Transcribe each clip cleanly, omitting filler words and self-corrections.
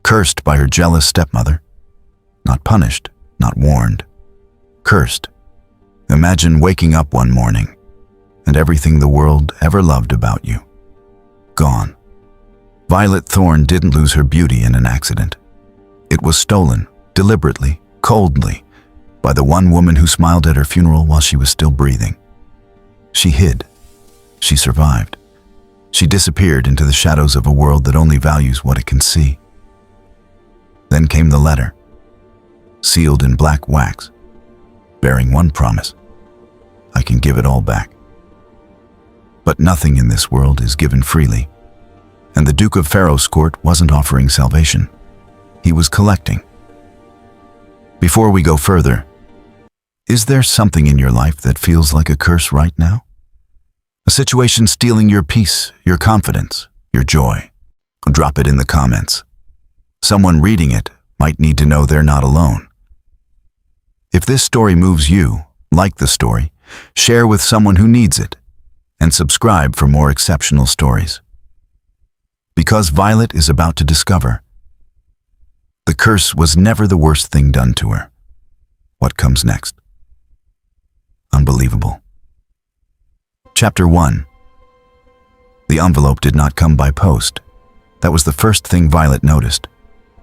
Cursed by her jealous stepmother. Not punished, not warned. Cursed. Imagine waking up one morning and everything the world ever loved about you gone. Violet Thorne didn't lose her beauty in an accident. It was stolen, deliberately, coldly, by the one woman who smiled at her funeral while she was still breathing. She hid. She survived. She disappeared into the shadows of a world that only values what it can see. Then came the letter, sealed in black wax, bearing one promise: I can give it all back. But nothing in this world is given freely, and the Duke of Pharaoh's court wasn't offering salvation. He was collecting. Before we go further, is there something in your life that feels like a curse right now? A situation stealing your peace, your confidence, your joy? Drop it in the comments. Someone reading it might need to know they're not alone. If this story moves you, like the story, share with someone who needs it, and subscribe for more exceptional stories. Because Violet is about to discover, the curse was never the worst thing done to her. What comes next? Unbelievable. Chapter 1. The envelope did not come by post. That was the first thing Violet noticed.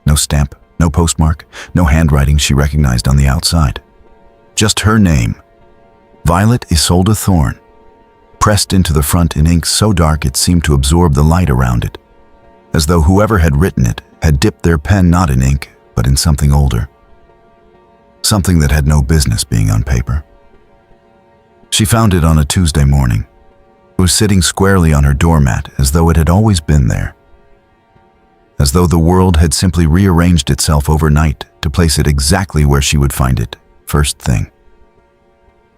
No stamp, no postmark, no handwriting she recognized on the outside. Just her name, Violet Isolde Thorne, pressed into the front in ink so dark it seemed to absorb the light around it, as though whoever had written it had dipped their pen not in ink, but in something older. Something that had no business being on paper. She found it on a Tuesday morning. It was sitting squarely on her doormat as though it had always been there. As though the world had simply rearranged itself overnight to place it exactly where she would find it first thing.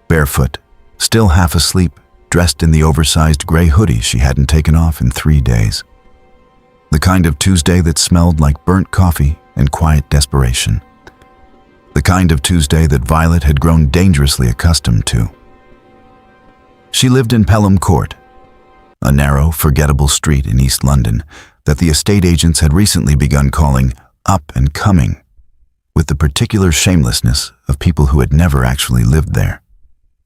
Barefoot, still half asleep, dressed in the oversized gray hoodie she hadn't taken off in 3 days. The kind of Tuesday that smelled like burnt coffee and quiet desperation. The kind of Tuesday that Violet had grown dangerously accustomed to. She lived in Pelham Court, a narrow, forgettable street in East London that the estate agents had recently begun calling up and coming, with the particular shamelessness of people who had never actually lived there.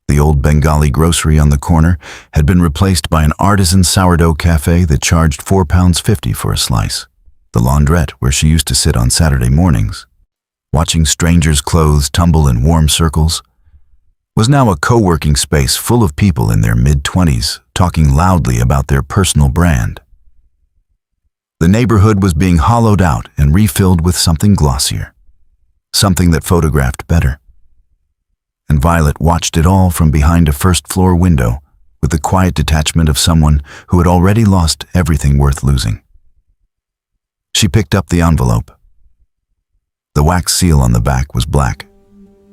The old Bengali grocery on the corner had been replaced by an artisan sourdough cafe that charged £4.50 for a slice. The laundrette, where she used to sit on Saturday mornings, watching strangers' clothes tumble in warm circles, was now a co-working space full of people in their mid-20s talking loudly about their personal brand. The neighborhood was being hollowed out and refilled with something glossier, something that photographed better. And Violet watched it all from behind a first-floor window with the quiet detachment of someone who had already lost everything worth losing. She picked up the envelope. The wax seal on the back was black,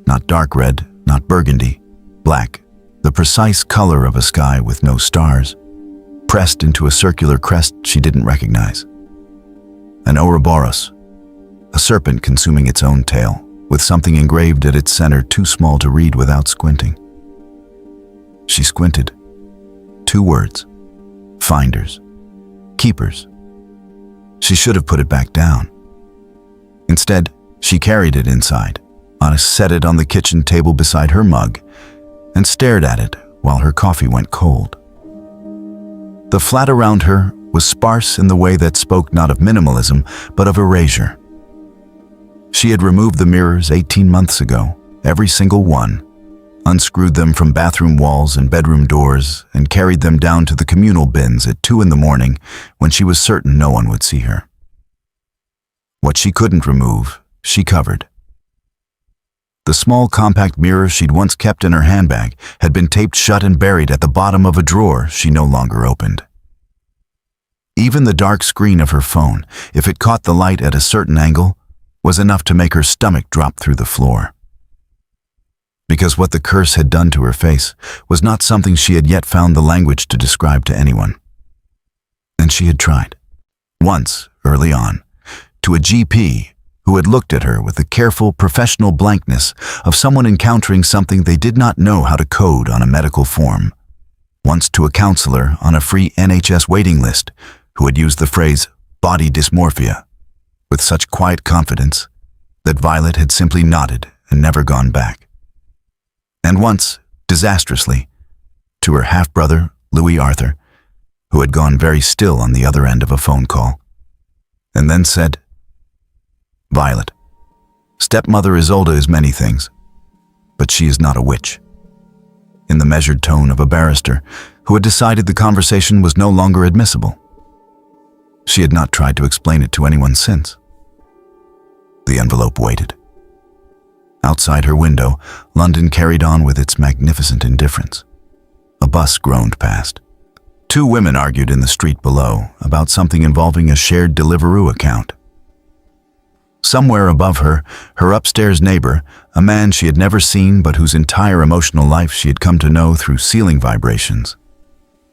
not dark red, not burgundy, black, the precise color of a sky with no stars, pressed into a circular crest she didn't recognize. An Ouroboros, a serpent consuming its own tail, with something engraved at its center too small to read without squinting. She squinted. 2 words: finders, keepers. She should have put it back down. Instead, she carried it inside, set it on the kitchen table beside her mug, and stared at it while her coffee went cold. The flat around her was sparse in the way that spoke not of minimalism, but of erasure. She had removed the mirrors 18 months ago, every single one, unscrewed them from bathroom walls and bedroom doors, and carried them down to the communal bins at 2 in the morning when she was certain no one would see her. What she couldn't remove, she covered. The small compact mirror she'd once kept in her handbag had been taped shut and buried at the bottom of a drawer she no longer opened. Even the dark screen of her phone, if it caught the light at a certain angle, was enough to make her stomach drop through the floor. Because what the curse had done to her face was not something she had yet found the language to describe to anyone. And she had tried, once, early on, to a GP who had looked at her with the careful, professional blankness of someone encountering something they did not know how to code on a medical form. Once to a counselor on a free NHS waiting list who had used the phrase body dysmorphia with such quiet confidence that Violet had simply nodded and never gone back. And once, disastrously, to her half-brother, Louis Arthur, who had gone very still on the other end of a phone call, and then said, "Violet, stepmother Isolde is many things, but she is not a witch," in the measured tone of a barrister who had decided the conversation was no longer admissible. She had not tried to explain it to anyone since. The envelope waited. Outside her window, London carried on with its magnificent indifference. A bus groaned past. Two women argued in the street below about something involving a shared Deliveroo account. Somewhere above her, her upstairs neighbor, a man she had never seen but whose entire emotional life she had come to know through ceiling vibrations,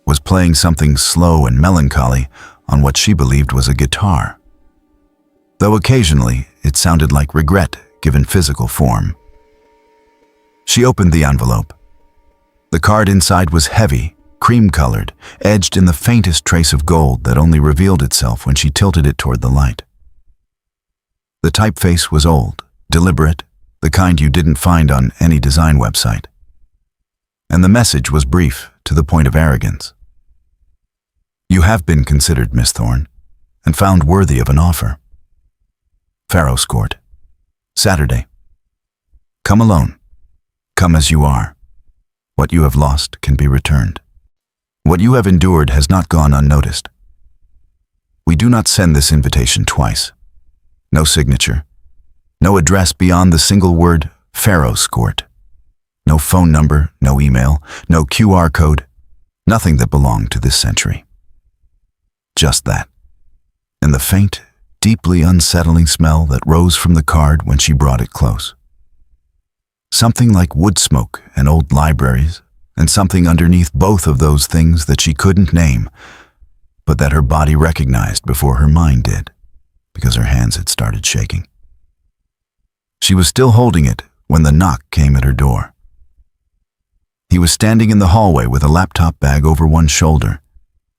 was playing something slow and melancholy on what she believed was a guitar, though occasionally it sounded like regret given physical form. She opened the envelope. The card inside was heavy, cream-colored, edged in the faintest trace of gold that only revealed itself when she tilted it toward the light. The typeface was old, deliberate, the kind you didn't find on any design website. And the message was brief, to the point of arrogance. "You have been considered, Miss Thorne, and found worthy of an offer. Faro Court, Saturday. Come alone. Come as you are. What you have lost can be returned. What you have endured has not gone unnoticed. We do not send this invitation twice. No signature. No address beyond the single word Faro Court. No phone number, no email, no QR code, nothing that belonged to this century. Just that. And the faint, deeply unsettling smell that rose from the card when she brought it close. Something like wood smoke and old libraries, and something underneath both of those things that she couldn't name, but that her body recognized before her mind did, because her hands had started shaking. She was still holding it when the knock came at her door. He was standing in the hallway with a laptop bag over one shoulder,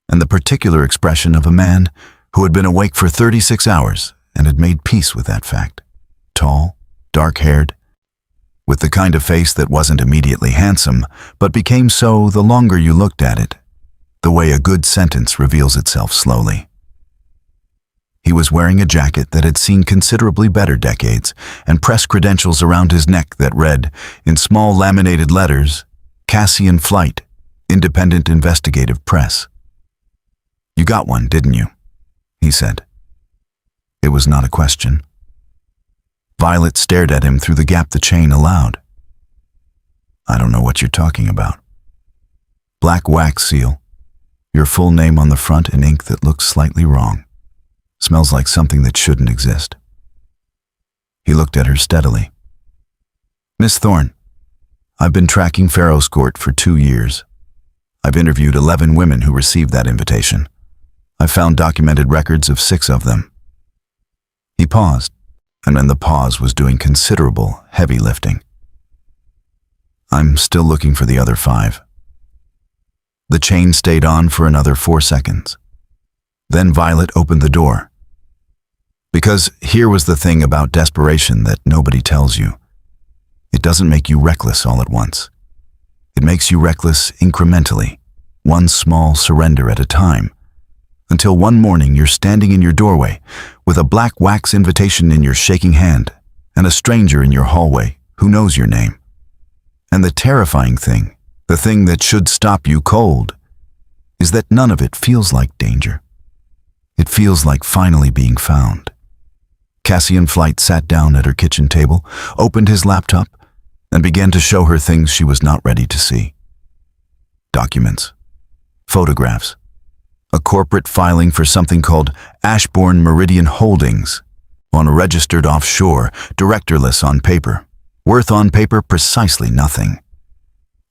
and the particular expression of a man who had been awake for 36 hours and had made peace with that fact. Tall, dark-haired, with the kind of face that wasn't immediately handsome, but became so the longer you looked at it, the way a good sentence reveals itself slowly. He was wearing a jacket that had seen considerably better decades, and press credentials around his neck that read, in small laminated letters, "Cassian Flight, Independent Investigative Press." "You got one, didn't you?" he said. It was not a question. Violet stared at him through the gap the chain allowed. "I don't know what you're talking about." "Black wax seal. Your full name on the front in ink that looks slightly wrong. Smells like something that shouldn't exist." He looked at her steadily. "Miss Thorne, I've been tracking Faro Court for 2 years. I've interviewed 11 women who received that invitation. I've found documented records of 6 of them." He paused, and then the pause was doing considerable, heavy lifting. "I'm still looking for the other 5. The chain stayed on for another 4 seconds. Then Violet opened the door. Because here was the thing about desperation that nobody tells you. It doesn't make you reckless all at once. It makes you reckless incrementally, one small surrender at a time, until one morning you're standing in your doorway with a black wax invitation in your shaking hand and a stranger in your hallway who knows your name. And the terrifying thing, the thing that should stop you cold, is that none of it feels like danger. It feels like finally being found. Cassian Flight sat down at her kitchen table, opened his laptop, and began to show her things she was not ready to see. Documents, photographs, a corporate filing for something called Ashbourne Meridian Holdings, on a registered offshore, directorless on paper, worth on paper precisely nothing,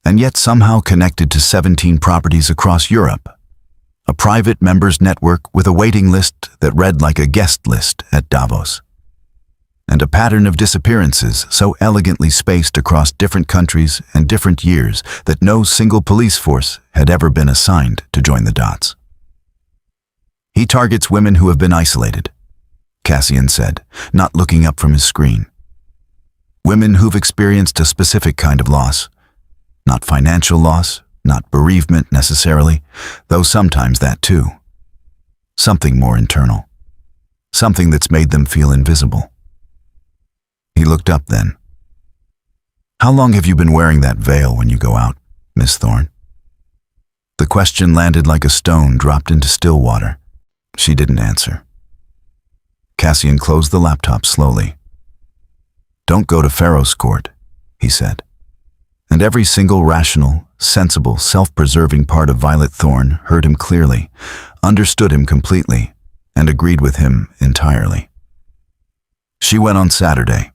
and yet somehow connected to 17 properties across Europe. A private members network with a waiting list that read like a guest list at Davos. And a pattern of disappearances so elegantly spaced across different countries and different years that no single police force had ever been assigned to join the dots. He targets women who have been isolated, Cassian said, not looking up from his screen. Women who've experienced a specific kind of loss. Not financial loss, not bereavement necessarily, though sometimes that too. Something more internal. Something that's made them feel invisible. He looked up then. How long have you been wearing that veil when you go out, Miss Thorne? The question landed like a stone dropped into still water. She didn't answer. Cassian closed the laptop slowly. Don't go to Pharaoh's court, he said. And every single rational, sensible, self-preserving part of Violet Thorne heard him clearly, understood him completely, and agreed with him entirely. She went on Saturday.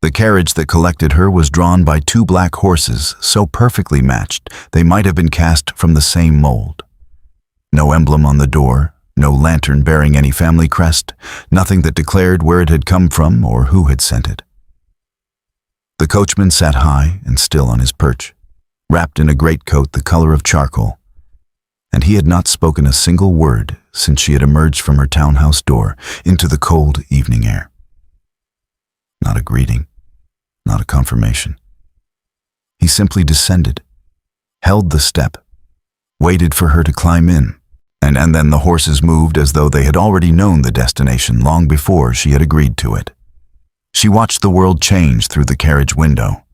The carriage that collected her was drawn by two black horses so perfectly matched they might have been cast from the same mold. No emblem on the door, no lantern bearing any family crest, nothing that declared where it had come from or who had sent it. The coachman sat high and still on his perch, wrapped in a greatcoat the color of charcoal, and he had not spoken a single word since she had emerged from her townhouse door into the cold evening air. Not a greeting, not a confirmation. He simply descended, held the step, waited for her to climb in, and then the horses moved as though they had already known the destination long before she had agreed to it. She watched the world change through the carriage window.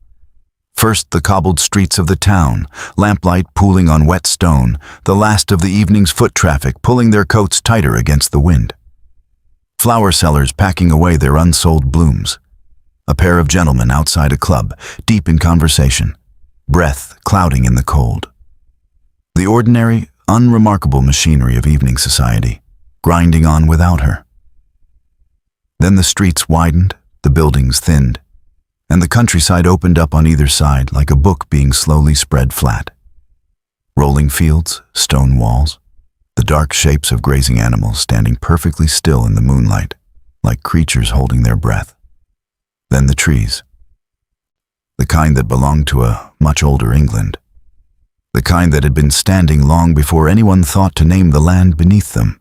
First the cobbled streets of the town, lamplight pooling on wet stone, the last of the evening's foot traffic pulling their coats tighter against the wind. Flower sellers packing away their unsold blooms. A pair of gentlemen outside a club, deep in conversation, breath clouding in the cold. The ordinary, unremarkable machinery of evening society, grinding on without her. Then the streets widened, the buildings thinned, and the countryside opened up on either side like a book being slowly spread flat. Rolling fields, stone walls, the dark shapes of grazing animals standing perfectly still in the moonlight, like creatures holding their breath. Then the trees. The kind that belonged to a much older England. The kind that had been standing long before anyone thought to name the land beneath them.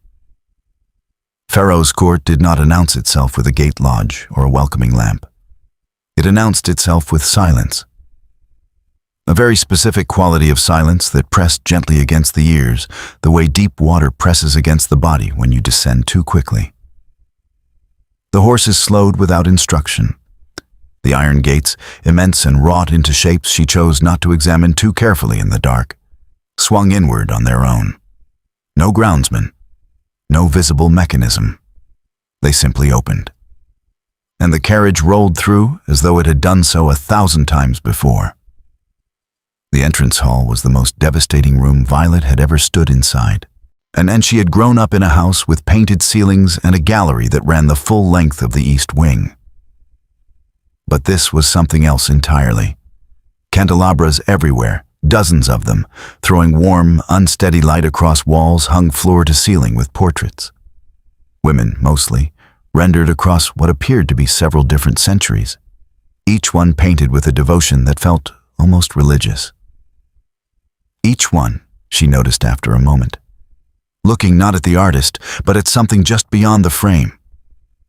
Pharaoh's court did not announce itself with a gate lodge or a welcoming lamp. It announced itself with silence. A very specific quality of silence that pressed gently against the ears, the way deep water presses against the body when you descend too quickly. The horses slowed without instruction. The iron gates, immense and wrought into shapes she chose not to examine too carefully in the dark, swung inward on their own. No groundsman, no visible mechanism. They simply opened. And the carriage rolled through as though it had done so 1,000 times before. The entrance hall was the most devastating room Violet had ever stood inside, and she had grown up in a house with painted ceilings and a gallery that ran the full length of the east wing. But this was something else entirely. Candelabras everywhere, dozens of them, throwing warm, unsteady light across walls hung floor to ceiling with portraits. Women, mostly, rendered across what appeared to be several different centuries, each one painted with a devotion that felt almost religious. Each one, she noticed after a moment, looking not at the artist, but at something just beyond the frame,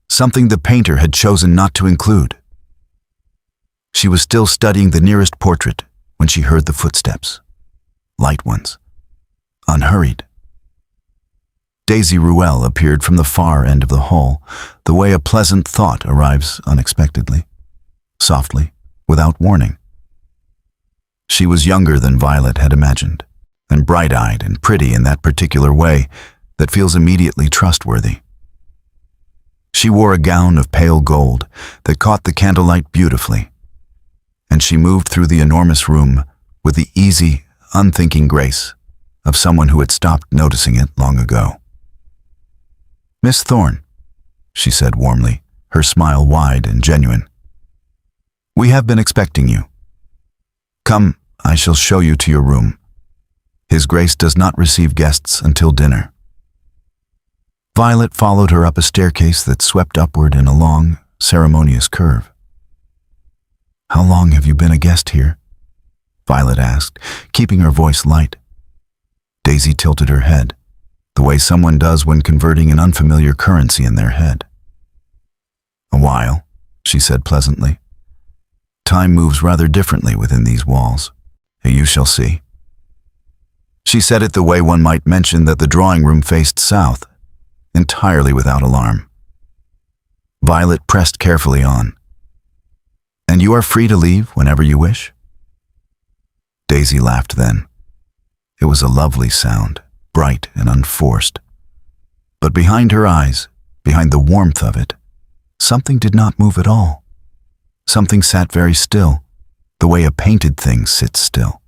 something the painter had chosen not to include. She was still studying the nearest portrait when she heard the footsteps, light ones, unhurried. Daisy Ruelle appeared from the far end of the hall, the way a pleasant thought arrives unexpectedly, softly, without warning. She was younger than Violet had imagined, and bright-eyed and pretty in that particular way that feels immediately trustworthy. She wore a gown of pale gold that caught the candlelight beautifully, and she moved through the enormous room with the easy, unthinking grace of someone who had stopped noticing it long ago. "Miss Thorne," she said warmly, her smile wide and genuine. "We have been expecting you. Come, I shall show you to your room. His Grace does not receive guests until dinner." Violet followed her up a staircase that swept upward in a long, ceremonious curve. "How long have you been a guest here?" Violet asked, keeping her voice light. Daisy tilted her head, the way someone does when converting an unfamiliar currency in their head. while," she said pleasantly. "Time moves rather differently within these walls. You shall see." She said it the way one might mention that the drawing room faced south, entirely without alarm. Violet pressed carefully on. "And you are free to leave whenever you wish?" Daisy laughed then. It was a lovely sound, bright and unforced. But behind her eyes, behind the warmth of it, something did not move at all. Something sat very still, the way a painted thing sits still.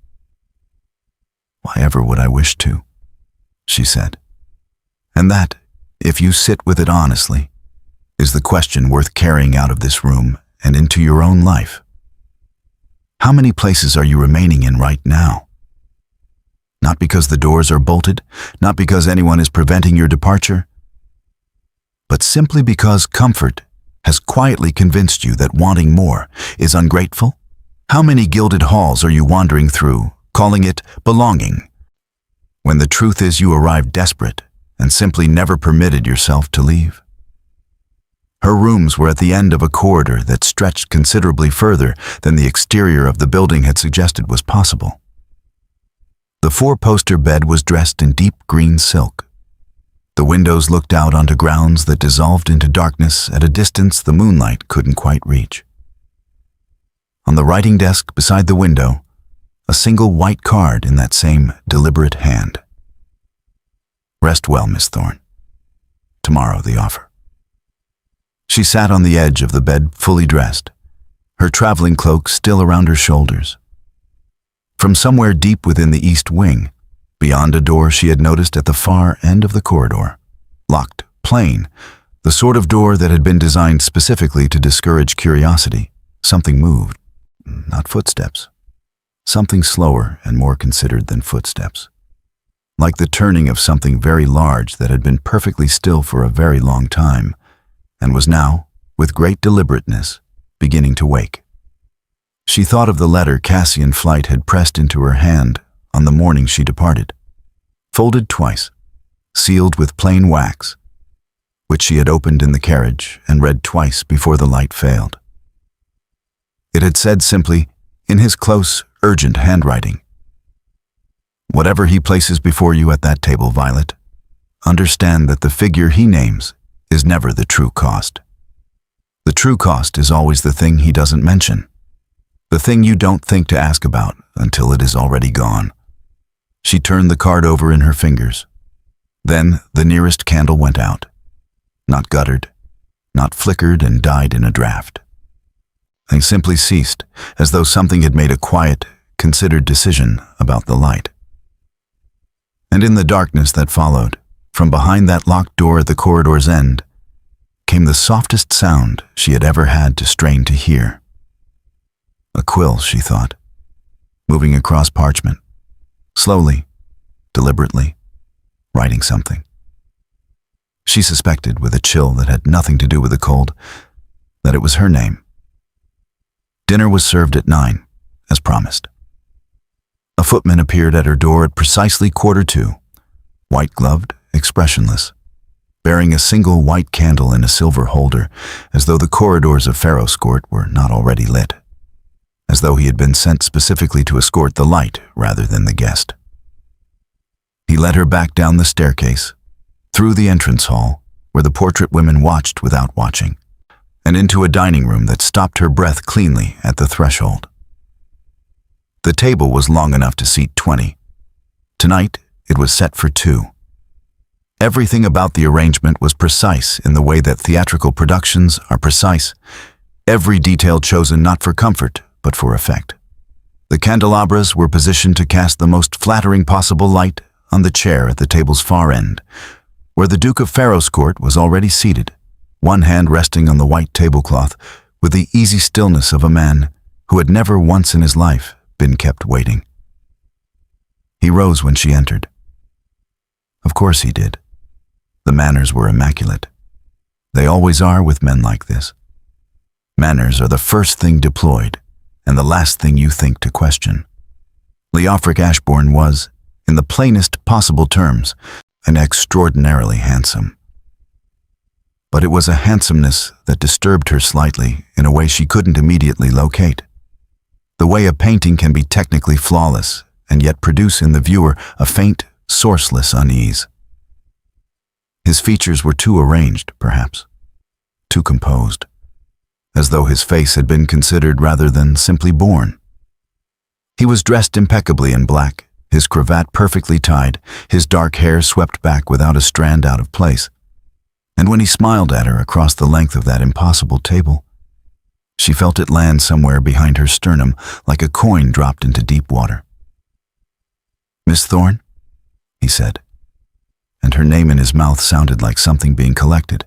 "Why ever would I wish to?" she said. "And that, if you sit with it honestly, is the question worth carrying out of this room and into your own life. How many places are you remaining in right now? Not because the doors are bolted, not because anyone is preventing your departure, but simply because comfort has quietly convinced you that wanting more is ungrateful? How many gilded halls are you wandering through, calling it belonging, when the truth is you arrived desperate and simply never permitted yourself to leave?" Her rooms were at the end of a corridor that stretched considerably further than the exterior of the building had suggested was possible. The four-poster bed was dressed in deep green silk. The windows looked out onto grounds that dissolved into darkness at a distance the moonlight couldn't quite reach. On the writing desk beside the window, a single white card in that same deliberate hand. "Rest well, Miss Thorne. Tomorrow the offer." She sat on the edge of the bed fully dressed, her traveling cloak still around her shoulders. From somewhere deep within the east wing, beyond a door she had noticed at the far end of the corridor, locked, plain, the sort of door that had been designed specifically to discourage curiosity, something moved. Not footsteps. Something slower and more considered than footsteps. Like the turning of something very large that had been perfectly still for a very long time, and was now, with great deliberateness, beginning to wake. She thought of the letter Cassian Flight had pressed into her hand on the morning she departed, folded twice, sealed with plain wax, which she had opened in the carriage and read twice before the light failed. It had said simply, in his close, urgent handwriting, "Whatever he places before you at that table, Violet, understand that the figure he names is never the true cost. The true cost is always the thing he doesn't mention, the thing you don't think to ask about until it is already gone." She turned the card over in her fingers. Then the nearest candle went out, not guttered, not flickered and died in a draft. They simply ceased, as though something had made a quiet, considered decision about the light. And in the darkness that followed, from behind that locked door at the corridor's end, came the softest sound she had ever had to strain to hear. A quill, she thought, moving across parchment, slowly, deliberately, writing something. She suspected, with a chill that had nothing to do with the cold, that it was her name. Dinner was served at 9, as promised. A footman appeared at her door at precisely 1:45, white-gloved, expressionless, bearing a single white candle in a silver holder, as though the corridors of Ferroscourt were not already lit, as though he had been sent specifically to escort the light rather than the guest. He led her back down the staircase, through the entrance hall, where the portrait women watched without watching, and into a dining room that stopped her breath cleanly at the threshold. The table was long enough to seat 20. Tonight, it was set for 2. Everything about the arrangement was precise in the way that theatrical productions are precise, every detail chosen not for comfort, but for effect. The candelabras were positioned to cast the most flattering possible light on the chair at the table's far end, where the Duke of Ferroscourt was already seated, one hand resting on the white tablecloth with the easy stillness of a man who had never once in his life been kept waiting. He rose when she entered. Of course he did. The manners were immaculate. They always are with men like this. Manners are the first thing deployed and the last thing you think to question. Leofric Ashbourne was, in the plainest possible terms, an extraordinarily handsome. but it was a handsomeness that disturbed her slightly in a way she couldn't immediately locate. The way a painting can be technically flawless and yet produce in the viewer a faint, sourceless unease. His features were too arranged, perhaps, too composed, as though his face had been considered rather than simply born. He was dressed impeccably in black, his cravat perfectly tied, his dark hair swept back without a strand out of place. And when he smiled at her across the length of that impossible table, she felt it land somewhere behind her sternum like a coin dropped into deep water. "Miss Thorne?" he said, and her name in his mouth sounded like something being collected.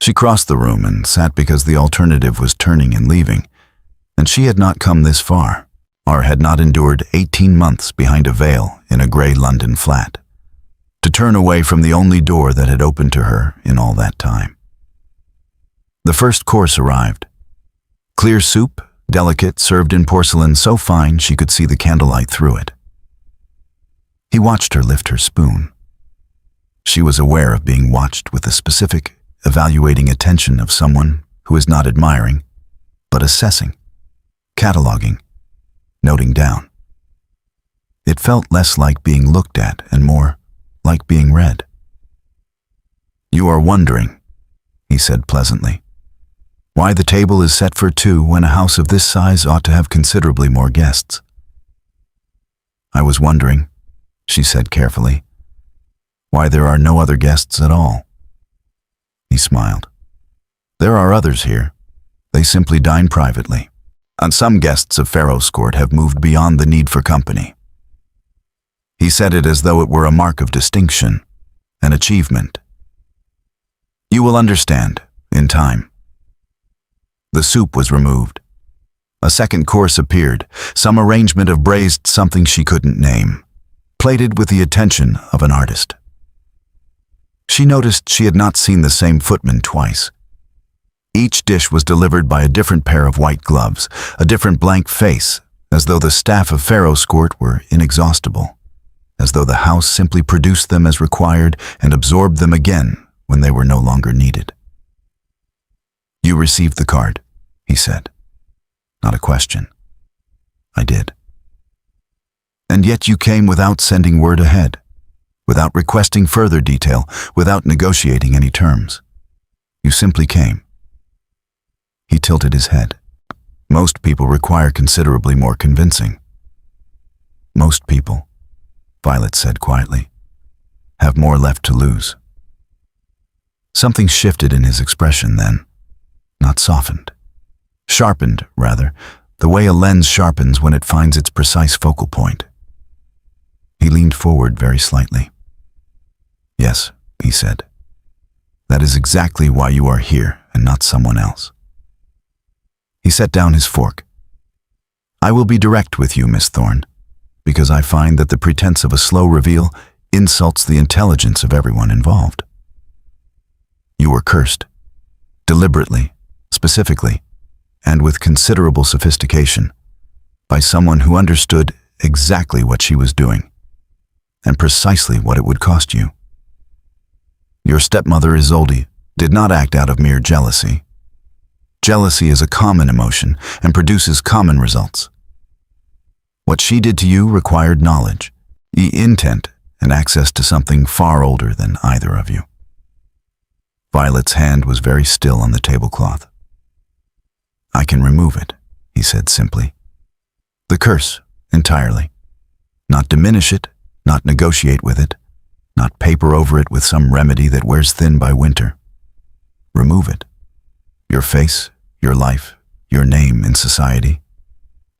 She crossed the room and sat because the alternative was turning and leaving, and she had not come this far, or had not endured 18 months behind a veil in a grey London flat, to turn away from the only door that had opened to her in all that time. The first course arrived. Clear soup, delicate, served in porcelain so fine she could see the candlelight through it. He watched her lift her spoon. She was aware of being watched with the specific, evaluating attention of someone who is not admiring, but assessing, cataloging, noting down. It felt less like being looked at and more like being read. "You are wondering," he said pleasantly, "why the table is set for two when a house of this size ought to have considerably more guests." "I was wondering," she said carefully, "why there are no other guests at all." He smiled. "There are others here. They simply dine privately. And some guests of Pharaoh's court have moved beyond the need for company." He said it as though it were a mark of distinction, an achievement. "You will understand, in time." The soup was removed. A second course appeared, some arrangement of braised something she couldn't name, plated with the attention of an artist. She noticed she had not seen the same footman twice. Each dish was delivered by a different pair of white gloves, a different blank face, as though the staff of Pharaoh's court were inexhaustible, as though the house simply produced them as required and absorbed them again when they were no longer needed. "You received the card," he said. Not a question. "I did." "And yet you came without sending word ahead, without requesting further detail, without negotiating any terms. You simply came." He tilted his head. "Most people require considerably more convincing." "Most people," Violet said quietly, "have more left to lose." Something shifted in his expression then, not softened. Sharpened, rather, the way a lens sharpens when it finds its precise focal point. He leaned forward very slightly. "Yes," he said. "That is exactly why you are here and not someone else." He set down his fork. "I will be direct with you, Miss Thorne, because I find that the pretense of a slow reveal insults the intelligence of everyone involved. You were cursed, deliberately, specifically, and with considerable sophistication, by someone who understood exactly what she was doing, and precisely what it would cost you. Your stepmother, Isolde, did not act out of mere jealousy. Jealousy is a common emotion and produces common results. What she did to you required knowledge, intent, and access to something far older than either of you." Violet's hand was very still on the tablecloth. "I can remove it," he said simply. "The curse, entirely. Not diminish it, not negotiate with it, not paper over it with some remedy that wears thin by winter. Remove it. Your face, your life, your name in society,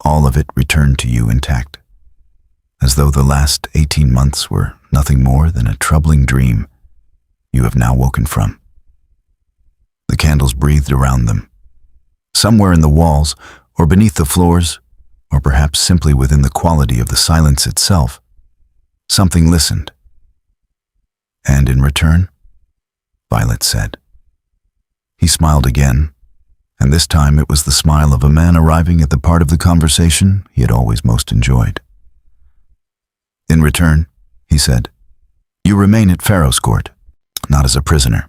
all of it returned to you intact, as though the last 18 months were nothing more than a troubling dream you have now woken from." The candles breathed around them. Somewhere in the walls, or beneath the floors, or perhaps simply within the quality of the silence itself, something listened. "And in return?" Violet said. He smiled again, and this time it was the smile of a man arriving at the part of the conversation he had always most enjoyed. "In return," he said, "you remain at Pharaoh's court, not as a prisoner,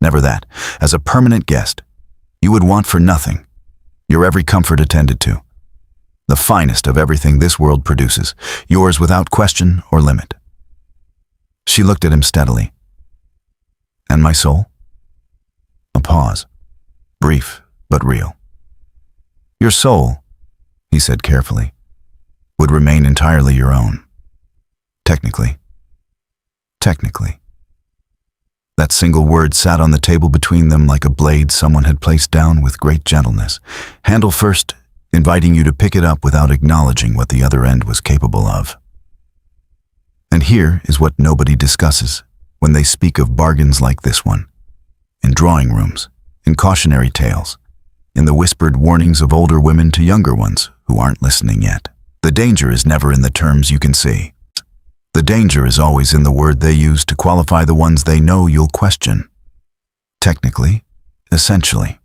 Never that. As a permanent guest, you would want for nothing, your every comfort attended to. The finest of everything this world produces, yours without question or limit. She looked at him steadily. And my soul? A pause, brief but real. Your soul, he said carefully, would remain entirely your own. Technically. That single word sat on the table between them like a blade someone had placed down with great gentleness, handle first, inviting you to pick it up without acknowledging what the other end was capable of. And here is what nobody discusses when they speak of bargains like this one. In drawing rooms, in cautionary tales, in the whispered warnings of older women to younger ones who aren't listening yet. The danger is never in the terms you can see. The danger is always in the word they use to qualify the ones they know you'll question. Technically, essentially,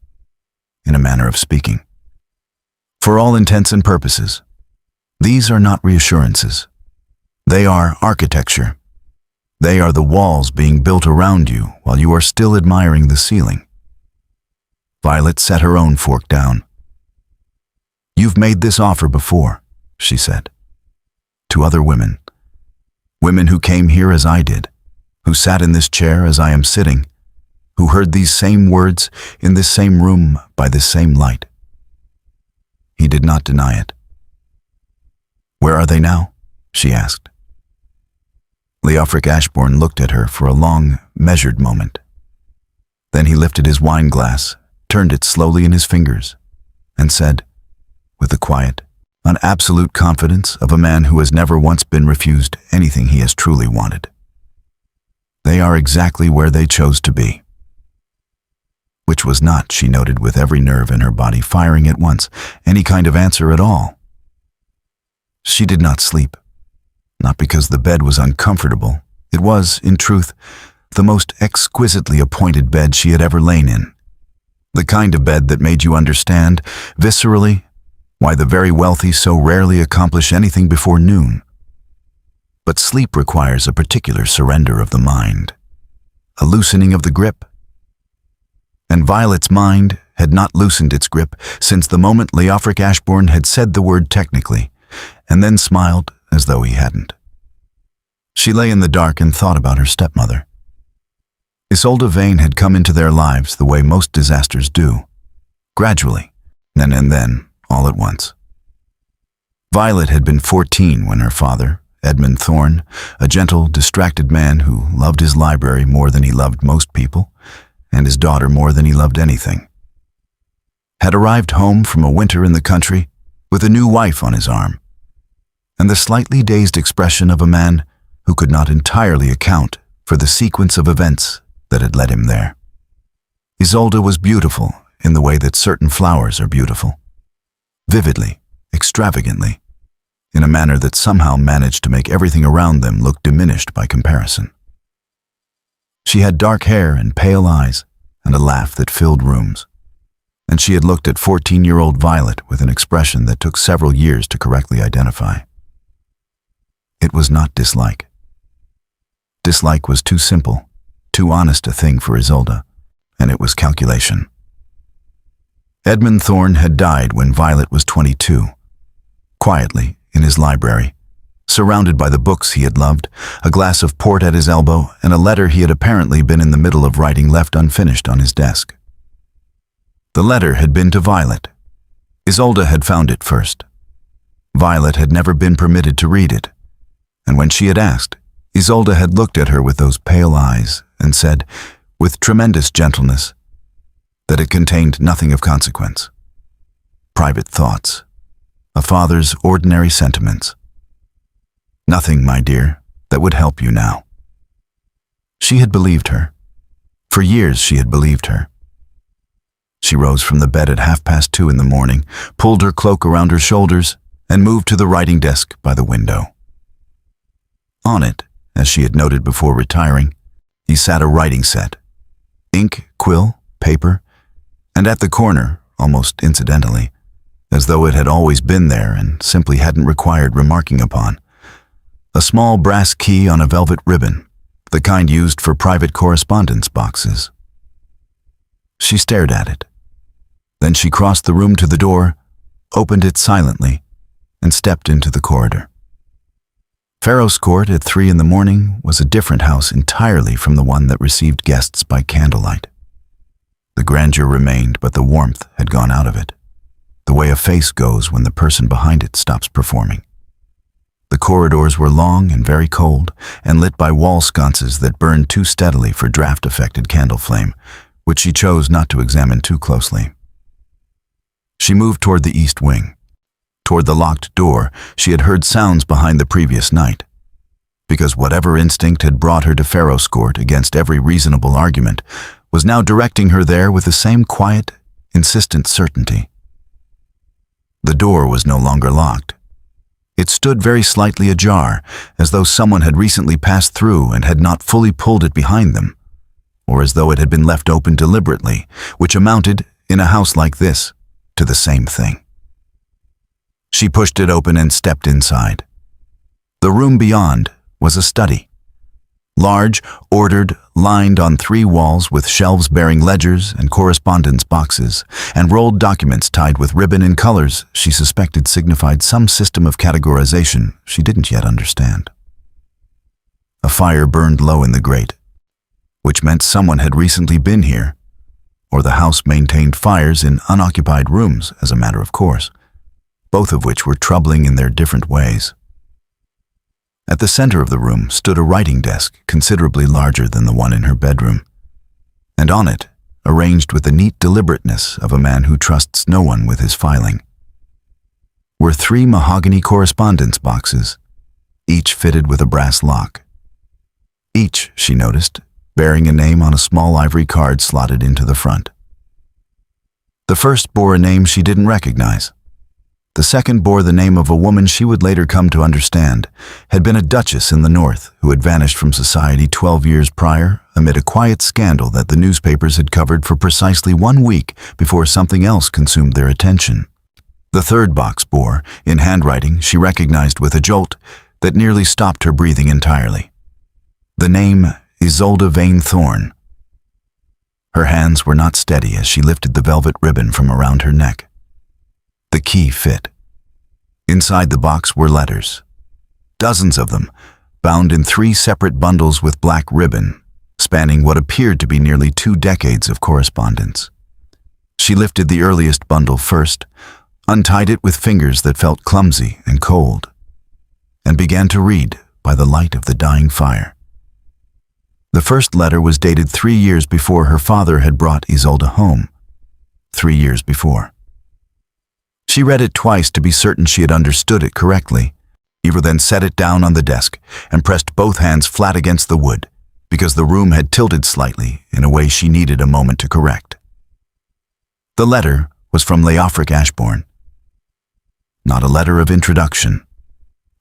in a manner of speaking. For all intents and purposes, these are not reassurances. They are architecture. They are the walls being built around you while you are still admiring the ceiling. Violet set her own fork down. You've made this offer before, she said. To other women. Women who came here as I did, who sat in this chair as I am sitting, who heard these same words in this same room by this same light. He did not deny it. Where are they now? She asked. Leofric Ashbourne looked at her for a long, measured moment. Then he lifted his wine glass, turned it slowly in his fingers, and said, with the quiet, absolute confidence of a man who has never once been refused anything he has truly wanted. They are exactly where they chose to be. Which was not, she noted with every nerve in her body firing at once, any kind of answer at all. She did not sleep. Not because the bed was uncomfortable. It was, in truth, the most exquisitely appointed bed she had ever lain in. The kind of bed that made you understand, viscerally, why the very wealthy so rarely accomplish anything before noon. But sleep requires a particular surrender of the mind, a loosening of the grip. And Violet's mind had not loosened its grip since the moment Leofric Ashbourne had said the word technically, and then smiled as though he hadn't. She lay in the dark and thought about her stepmother. Isolde Vane had come into their lives the way most disasters do, gradually, and then, all at once. Violet had been 14 when her father, Edmund Thorne, a gentle, distracted man who loved his library more than he loved most people, and his daughter more than he loved anything, had arrived home from a winter in the country with a new wife on his arm, and the slightly dazed expression of a man who could not entirely account for the sequence of events that had led him there. Isolde was beautiful in the way that certain flowers are beautiful. Vividly, extravagantly, in a manner that somehow managed to make everything around them look diminished by comparison. She had dark hair and pale eyes, and a laugh that filled rooms, and she had looked at 14-year-old Violet with an expression that took several years to correctly identify. It was not dislike. Dislike was too simple, too honest a thing for Isolde, and it was calculation. Edmund Thorne had died when Violet was 22, quietly in his library, surrounded by the books he had loved, a glass of port at his elbow, and a letter he had apparently been in the middle of writing left unfinished on his desk. The letter had been to Violet. Isolde had found it first. Violet had never been permitted to read it, and when she had asked, Isolde had looked at her with those pale eyes and said, with tremendous gentleness, that it contained nothing of consequence. Private thoughts, a father's ordinary sentiments. Nothing, my dear, that would help you now. She had believed her. For years she had believed her. She rose from the bed at 2:30 in the morning, pulled her cloak around her shoulders, and moved to the writing desk by the window. On it, as she had noted before retiring, he sat a writing set, ink, quill, paper, and at the corner, almost incidentally, as though it had always been there and simply hadn't required remarking upon, a small brass key on a velvet ribbon, the kind used for private correspondence boxes. She stared at it. Then she crossed the room to the door, opened it silently, and stepped into the corridor. Pharaoh's Court at 3 in the morning was a different house entirely from the one that received guests by candlelight. The grandeur remained, but the warmth had gone out of it, the way a face goes when the person behind it stops performing. The corridors were long and very cold, and lit by wall sconces that burned too steadily for draft-affected candle flame, which she chose not to examine too closely. She moved toward the east wing. Toward the locked door, she had heard sounds behind the previous night. Because whatever instinct had brought her to Pharaoh's Court against every reasonable argument was now directing her there with the same quiet, insistent certainty. The door was no longer locked. It stood very slightly ajar, as though someone had recently passed through and had not fully pulled it behind them, or as though it had been left open deliberately, which amounted, in a house like this, to the same thing. She pushed it open and stepped inside. The room beyond was a study. Large, ordered, lined on 3 walls with shelves bearing ledgers and correspondence boxes, and rolled documents tied with ribbon in colors she suspected signified some system of categorization she didn't yet understand. A fire burned low in the grate, which meant someone had recently been here, or the house maintained fires in unoccupied rooms as a matter of course, both of which were troubling in their different ways. At the center of the room stood a writing desk considerably larger than the one in her bedroom, and on it, arranged with the neat deliberateness of a man who trusts no one with his filing, were 3 mahogany correspondence boxes, each fitted with a brass lock. Each, she noticed, bearing a name on a small ivory card slotted into the front. The first bore a name she didn't recognize. The second bore the name of a woman she would later come to understand had been a duchess in the north who had vanished from society 12 years prior amid a quiet scandal that the newspapers had covered for precisely 1 week before something else consumed their attention. The third box bore, in handwriting she recognized with a jolt that nearly stopped her breathing entirely, the name Isolde Vane Thorne. Her hands were not steady as she lifted the velvet ribbon from around her neck. The key fit. Inside the box were letters, dozens of them, bound in 3 separate bundles with black ribbon, spanning what appeared to be nearly 2 decades of correspondence. She lifted the earliest bundle first, untied it with fingers that felt clumsy and cold, and began to read by the light of the dying fire. The first letter was dated 3 years before her father had brought Isolde home. 3 years before. She read it twice to be certain she had understood it correctly. Eva then set it down on the desk and pressed both hands flat against the wood, because the room had tilted slightly in a way she needed a moment to correct. The letter was from Leofric Ashbourne. Not a letter of introduction.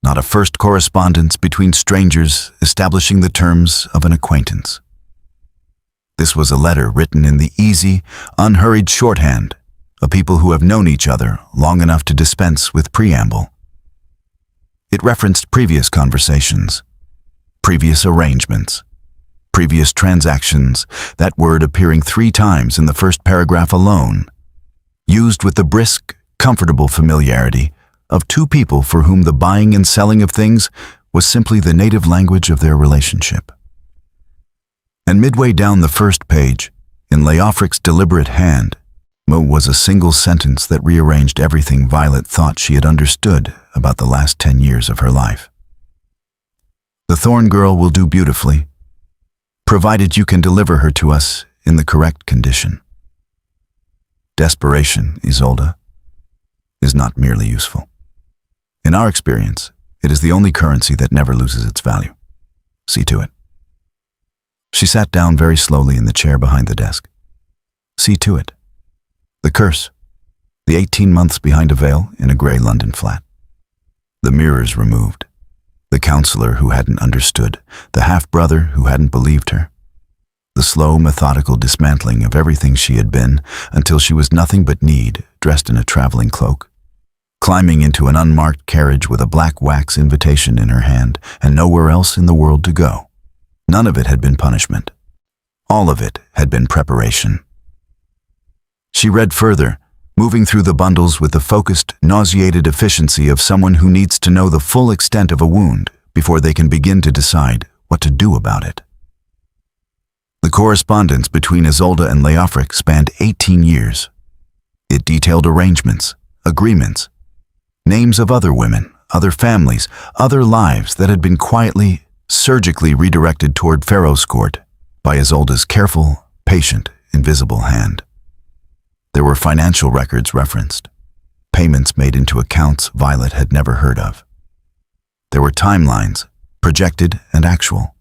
Not a first correspondence between strangers establishing the terms of an acquaintance. This was a letter written in the easy, unhurried shorthand of people who have known each other long enough to dispense with preamble. It referenced previous conversations, previous arrangements, previous transactions, that word appearing 3 times in the first paragraph alone, used with the brisk, comfortable familiarity of 2 people for whom the buying and selling of things was simply the native language of their relationship. And midway down the first page, in Leofric's deliberate hand, was a single sentence that rearranged everything Violet thought she had understood about the last 10 years of her life. The Thorne girl will do beautifully, provided you can deliver her to us in the correct condition. Desperation, Isolde, is not merely useful. In our experience, it is the only currency that never loses its value. See to it. She sat down very slowly in the chair behind the desk. See to it. The curse. The 18 months behind a veil in a grey London flat. The mirrors removed. The counselor who hadn't understood. The half-brother who hadn't believed her. The slow, methodical dismantling of everything she had been until she was nothing but need, dressed in a traveling cloak. Climbing into an unmarked carriage with a black wax invitation in her hand and nowhere else in the world to go. None of it had been punishment. All of it had been preparation. She read further, moving through the bundles with the focused, nauseated efficiency of someone who needs to know the full extent of a wound before they can begin to decide what to do about it. The correspondence between Isolde and Leofric spanned 18 years. It detailed arrangements, agreements, names of other women, other families, other lives that had been quietly, surgically redirected toward Pharaoh's court by Isolde's careful, patient, invisible hand. There were financial records referenced, payments made into accounts Violet had never heard of. There were timelines, projected and actual,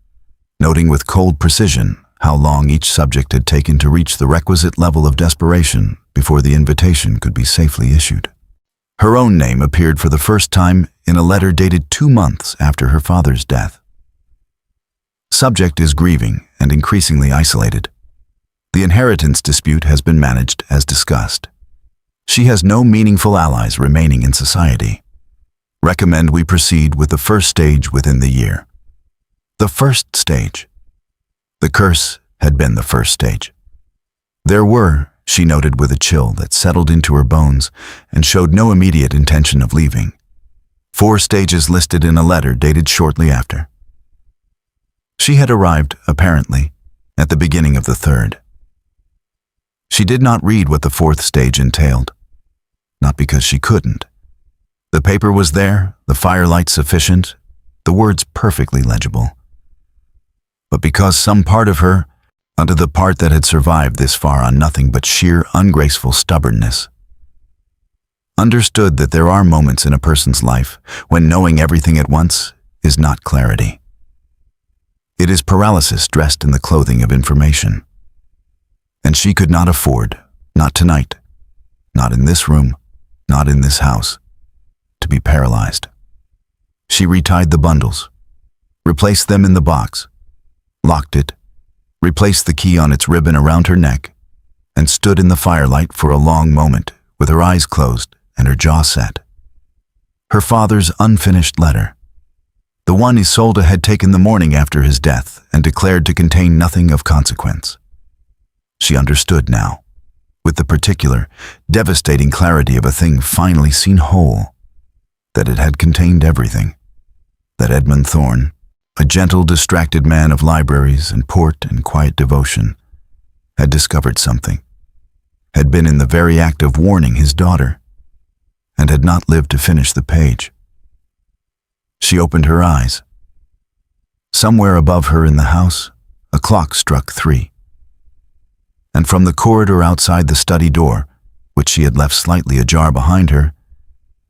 noting with cold precision how long each subject had taken to reach the requisite level of desperation before the invitation could be safely issued. Her own name appeared for the first time in a letter dated 2 months after her father's death. Subject is grieving and increasingly isolated. The inheritance dispute has been managed as discussed. She has no meaningful allies remaining in society. Recommend we proceed with the first stage within the year. The first stage. The curse had been the first stage. There were, she noted with a chill that settled into her bones and showed no immediate intention of leaving, 4 stages listed in a letter dated shortly after. She had arrived, apparently, at the beginning of the 3rd. She did not read what the 4th stage entailed, not because she couldn't. The paper was there, the firelight sufficient, the words perfectly legible. But because some part of her, under the part that had survived this far on nothing but sheer ungraceful stubbornness, understood that there are moments in a person's life when knowing everything at once is not clarity. It is paralysis dressed in the clothing of information. And she could not afford, not tonight, not in this room, not in this house, to be paralyzed. She retied the bundles, replaced them in the box, locked it, replaced the key on its ribbon around her neck, and stood in the firelight for a long moment with her eyes closed and her jaw set. Her father's unfinished letter, the one Isolde had taken the morning after his death and declared to contain nothing of consequence. She understood now, with the particular, devastating clarity of a thing finally seen whole, that it had contained everything, that Edmund Thorne, a gentle, distracted man of libraries and port and quiet devotion, had discovered something, had been in the very act of warning his daughter, and had not lived to finish the page. She opened her eyes. Somewhere above her in the house, a clock struck 3. And from the corridor outside the study door, which she had left slightly ajar behind her,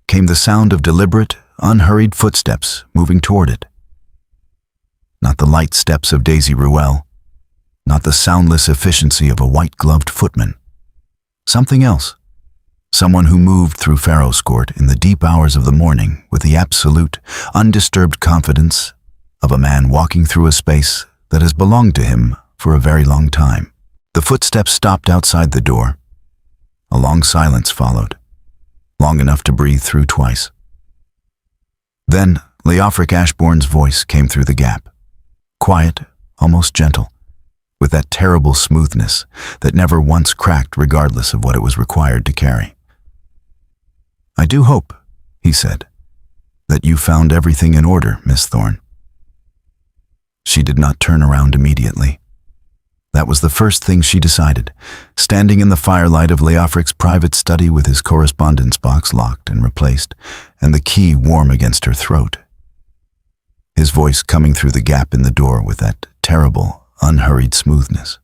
came the sound of deliberate, unhurried footsteps moving toward it. Not the light steps of Daisy Ruelle, not the soundless efficiency of a white-gloved footman. Something else. Someone who moved through Pharaoh's court in the deep hours of the morning with the absolute, undisturbed confidence of a man walking through a space that has belonged to him for a very long time. The footsteps stopped outside the door. A long silence followed, long enough to breathe through twice. Then Leofric Ashbourne's voice came through the gap, quiet, almost gentle, with that terrible smoothness that never once cracked regardless of what it was required to carry. "I do hope," he said, "that you found everything in order, Miss Thorne." She did not turn around immediately. That was the first thing she decided, standing in the firelight of Leofric's private study with his correspondence box locked and replaced, and the key warm against her throat. His voice coming through the gap in the door with that terrible, unhurried smoothness.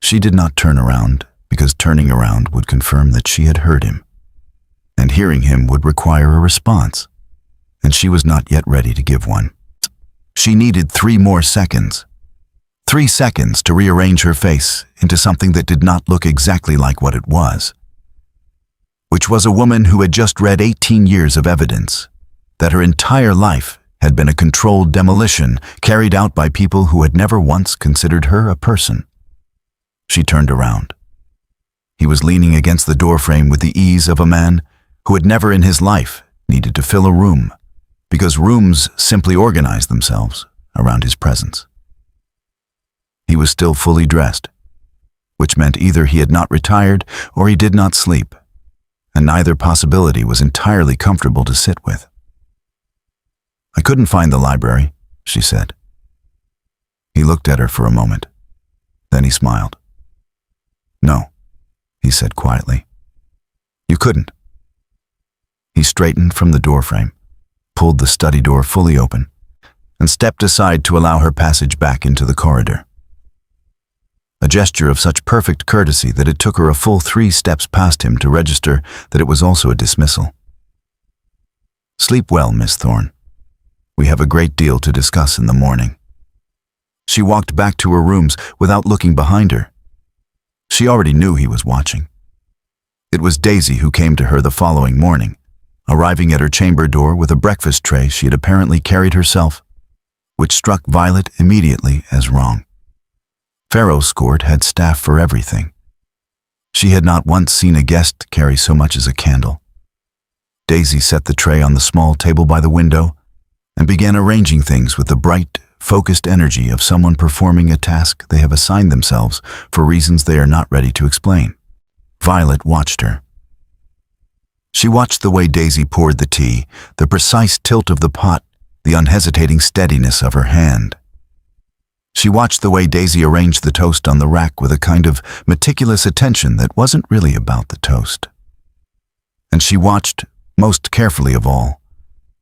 She did not turn around, because turning around would confirm that she had heard him, and hearing him would require a response, and she was not yet ready to give one. She needed 3 more seconds. 3 seconds to rearrange her face into something that did not look exactly like what it was, which was a woman who had just read 18 years of evidence, that her entire life had been a controlled demolition carried out by people who had never once considered her a person. She turned around. He was leaning against the doorframe with the ease of a man who had never in his life needed to fill a room, because rooms simply organized themselves around his presence. He was still fully dressed, which meant either he had not retired or he did not sleep, and neither possibility was entirely comfortable to sit with. "I couldn't find the library," she said. He looked at her for a moment. Then he smiled. "No," he said quietly. "You couldn't." He straightened from the doorframe, pulled the study door fully open, and stepped aside to allow her passage back into the corridor. A gesture of such perfect courtesy that it took her a full 3 steps past him to register that it was also a dismissal. "Sleep well, Miss Thorne. We have a great deal to discuss in the morning." She walked back to her rooms without looking behind her. She already knew he was watching. It was Daisy who came to her the following morning, arriving at her chamber door with a breakfast tray she had apparently carried herself, which struck Violet immediately as wrong. Pharaoh's court had staff for everything. She had not once seen a guest carry so much as a candle. Daisy set the tray on the small table by the window and began arranging things with the bright, focused energy of someone performing a task they have assigned themselves for reasons they are not ready to explain. Violet watched her. She watched the way Daisy poured the tea, the precise tilt of the pot, the unhesitating steadiness of her hand. She watched the way Daisy arranged the toast on the rack with a kind of meticulous attention that wasn't really about the toast. And she watched, most carefully of all,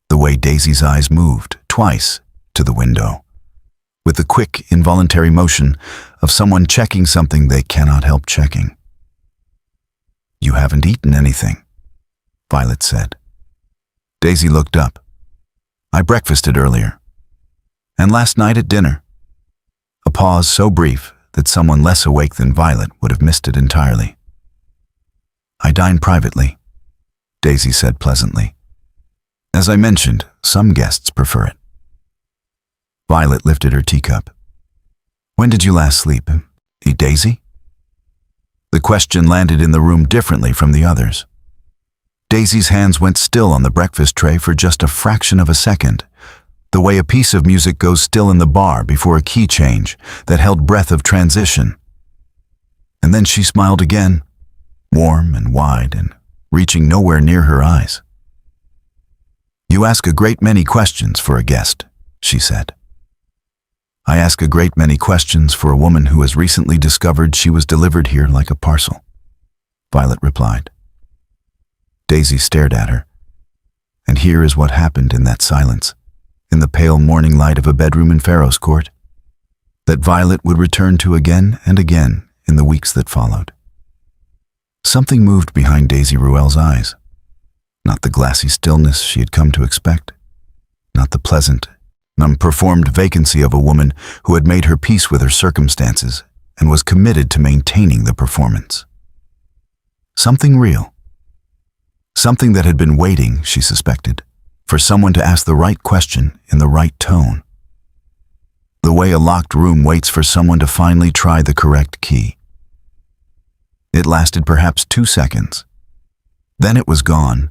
the way Daisy's eyes moved, twice, to the window, with the quick, involuntary motion of someone checking something they cannot help checking. "You haven't eaten anything," Violet said. Daisy looked up. "I breakfasted earlier. And last night at dinner." A pause so brief that someone less awake than Violet would have missed it entirely. "I dine privately," Daisy said pleasantly. "As I mentioned, some guests prefer it." Violet lifted her teacup. "When did you last sleep, Daisy?" The question landed in the room differently from the others. Daisy's hands went still on the breakfast tray for just a fraction of a second, the way a piece of music goes still in the bar before a key change that held breath of transition. And then she smiled again, warm and wide and reaching nowhere near her eyes. "You ask a great many questions for a guest," she said. "I ask a great many questions for a woman who has recently discovered she was delivered here like a parcel," Violet replied. Daisy stared at her. And here is what happened in that silence, in the pale morning light of a bedroom in Pharaoh's court, that Violet would return to again and again in the weeks that followed. Something moved behind Daisy Ruel's eyes. Not the glassy stillness she had come to expect. Not the pleasant, unperformed vacancy of a woman who had made her peace with her circumstances and was committed to maintaining the performance. Something real. Something that had been waiting, she suspected, for someone to ask the right question in the right tone. The way a locked room waits for someone to finally try the correct key. It lasted perhaps 2 seconds. Then it was gone,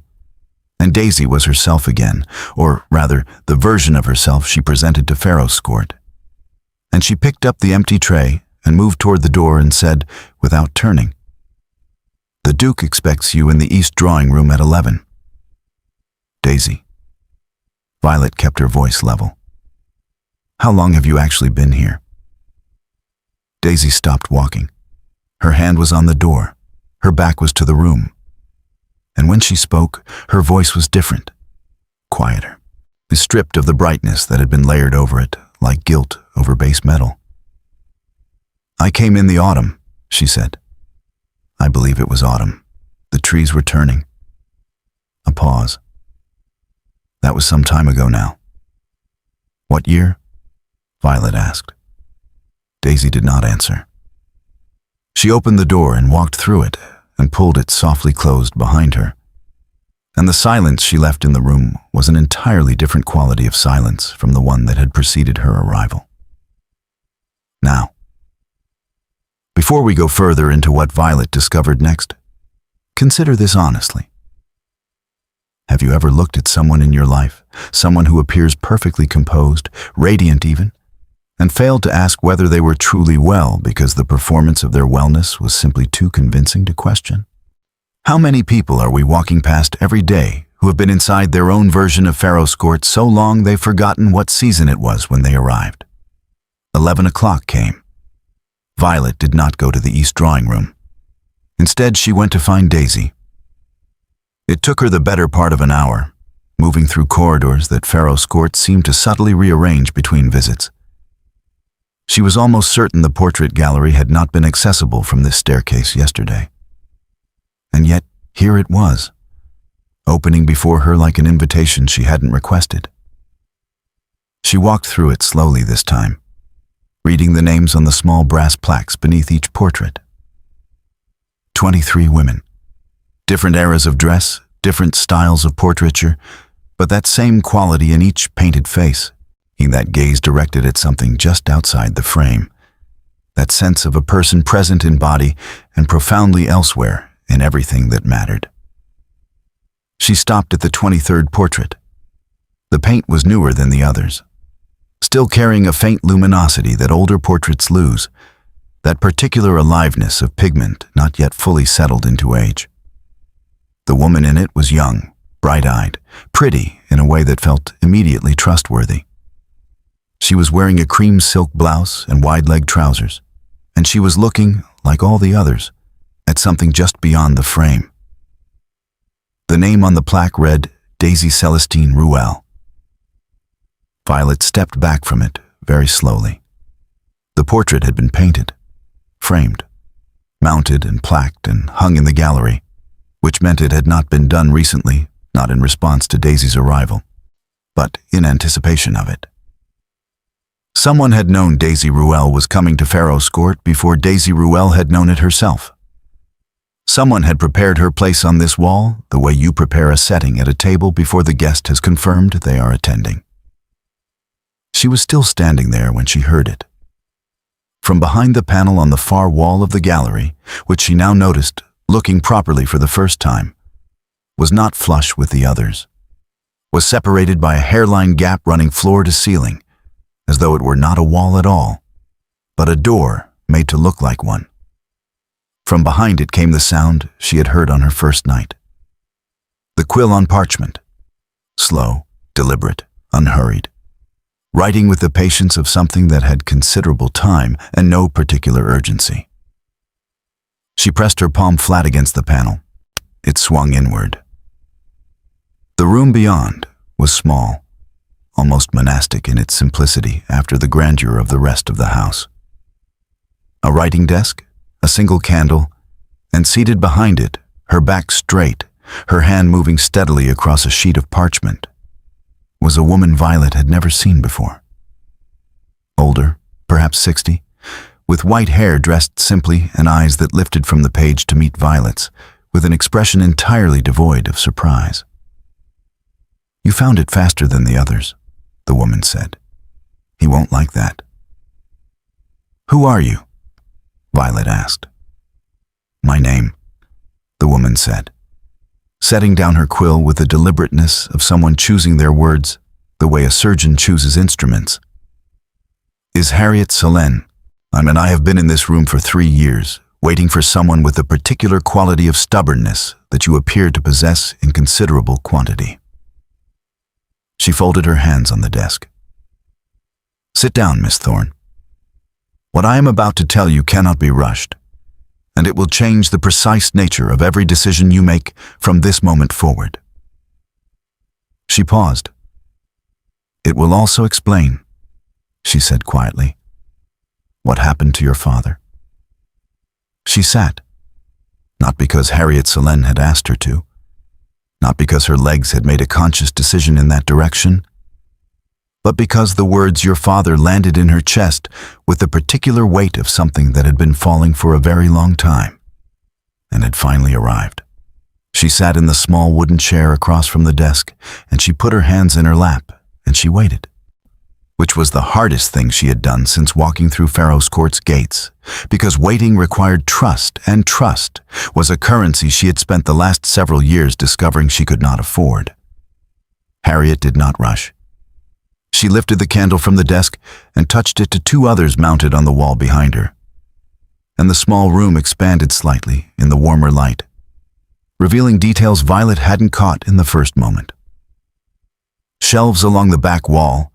and Daisy was herself again, or rather, the version of herself she presented to Pharaoh's court. And she picked up the empty tray and moved toward the door and said, without turning, "The Duke expects you in the East drawing room at 11. Daisy." Violet kept her voice level. "How long have you actually been here?" Daisy stopped walking. Her hand was on the door. Her back was to the room. And when she spoke, her voice was different, quieter, stripped of the brightness that had been layered over it, like gilt over base metal. "I came in the autumn," she said. "I believe it was autumn. The trees were turning." A pause. "That was some time ago now." "What year?" Violet asked. Daisy did not answer. She opened the door and walked through it and pulled it softly closed behind her. And the silence she left in the room was an entirely different quality of silence from the one that had preceded her arrival. Now, before we go further into what Violet discovered next, consider this honestly. Have you ever looked at someone in your life, someone who appears perfectly composed, radiant even, and failed to ask whether they were truly well because the performance of their wellness was simply too convincing to question. How many people are we walking past every day who have been inside their own version of Pharaoh's court so long they've forgotten what season it was when they arrived? 11 o'clock came. Violet did not go to the east drawing room. Instead, she went to find Daisy. It took her the better part of an hour, moving through corridors that Pharaoh's court seemed to subtly rearrange between visits. She was almost certain the portrait gallery had not been accessible from this staircase yesterday. And yet, here it was, opening before her like an invitation she hadn't requested. She walked through it slowly this time, reading the names on the small brass plaques beneath each portrait. 23 women. Different eras of dress, different styles of portraiture, but that same quality in each painted face, that gaze directed at something just outside the frame, that sense of a person present in body and profoundly elsewhere in everything that mattered. She stopped at the 23rd portrait. The paint was newer than the others, still carrying a faint luminosity that older portraits lose, that particular aliveness of pigment not yet fully settled into age. The woman in it was young, bright-eyed, pretty in a way that felt immediately trustworthy. She was wearing a cream silk blouse and wide-legged trousers, and she was looking, like all the others, at something just beyond the frame. The name on the plaque read, Daisy Celestine Ruel. Violet stepped back from it very slowly. The portrait had been painted, framed, mounted and plaqued and hung in the gallery, which meant it had not been done recently, not in response to Daisy's arrival, but in anticipation of it. Someone had known Daisy Ruel was coming to Pharaoh's court before Daisy Ruel had known it herself. Someone had prepared her place on this wall the way you prepare a setting at a table before the guest has confirmed they are attending. She was still standing there when she heard it. From behind the panel on the far wall of the gallery, which she now noticed, looking properly for the first time, was not flush with the others, was separated by a hairline gap running floor to ceiling, as though it were not a wall at all, but a door made to look like one. From behind it came the sound she had heard on her first night. The quill on parchment, slow, deliberate, unhurried, writing with the patience of something that had considerable time and no particular urgency. She pressed her palm flat against the panel. It swung inward. The room beyond was small, almost monastic in its simplicity after the grandeur of the rest of the house. A writing desk, a single candle, and seated behind it, her back straight, her hand moving steadily across a sheet of parchment, was a woman Violet had never seen before. Older, perhaps 60, with white hair dressed simply and eyes that lifted from the page to meet Violet's, with an expression entirely devoid of surprise. "You found it faster than the others," the woman said. "He won't like that." "Who are you?" Violet asked. "My name," the woman said, setting down her quill with the deliberateness of someone choosing their words the way a surgeon chooses instruments, "is Harriet Selene. I have been in this room for 3 years, waiting for someone with the particular quality of stubbornness that you appear to possess in considerable quantity." She folded her hands on the desk. "Sit down, Miss Thorne. What I am about to tell you cannot be rushed, and it will change the precise nature of every decision you make from this moment forward." She paused. "It will also explain," she said quietly, "what happened to your father." She sat, not because Harriet Selene had asked her to, not because her legs had made a conscious decision in that direction, but because the words "your father" landed in her chest with the particular weight of something that had been falling for a very long time, and had finally arrived. She sat in the small wooden chair across from the desk, and she put her hands in her lap, and she waited, which was the hardest thing she had done since walking through Pharaoh's court's gates, because waiting required trust, and trust was a currency she had spent the last several years discovering she could not afford. Harriet did not rush. She lifted the candle from the desk and touched it to two others mounted on the wall behind her. And the small room expanded slightly in the warmer light, revealing details Violet hadn't caught in the first moment. Shelves along the back wall,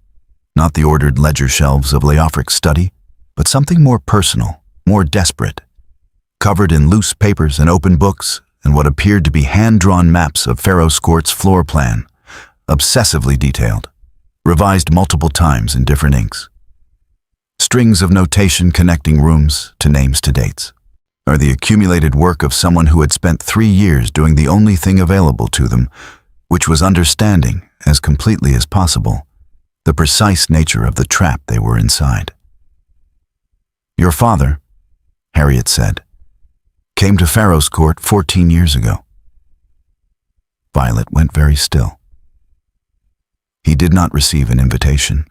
not the ordered ledger shelves of Leofric's study, but something more personal, more desperate, covered in loose papers and open books and what appeared to be hand-drawn maps of Pharaoh's Court's floor plan, obsessively detailed, revised multiple times in different inks. Strings of notation connecting rooms to names to dates are the accumulated work of someone who had spent 3 years doing the only thing available to them, which was understanding, as completely as possible, the precise nature of the trap they were inside. "Your father," Harriet said, "came to Pharaoh's Court 14 years ago." Violet went very still. He did not receive an invitation.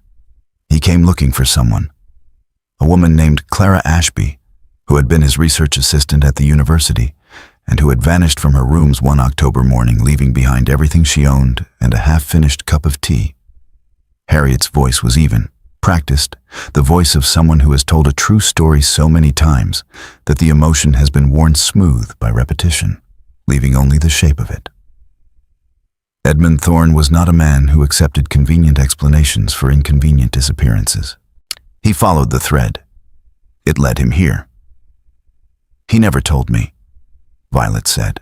He came looking for someone, a woman named Clara Ashby, who had been his research assistant at the university and who had vanished from her rooms one October morning, leaving behind everything she owned and a half-finished cup of tea. Harriet's voice was even, practiced, the voice of someone who has told a true story so many times that the emotion has been worn smooth by repetition, leaving only the shape of it. Edmund Thorne was not a man who accepted convenient explanations for inconvenient disappearances. He followed the thread. It led him here. "He never told me," Violet said.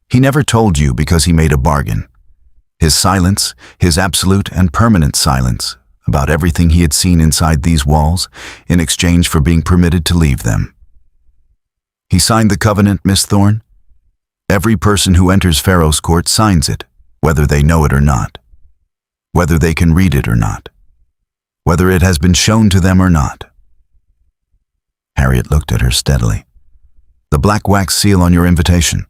"He never told you because he made a bargain. His silence, his absolute and permanent silence, about everything he had seen inside these walls in exchange for being permitted to leave them. He signed the covenant, Miss Thorne. Every person who enters Pharaoh's Court signs it, whether they know it or not, whether they can read it or not, whether it has been shown to them or not." Harriet looked at her steadily. "The black wax seal on your invitation.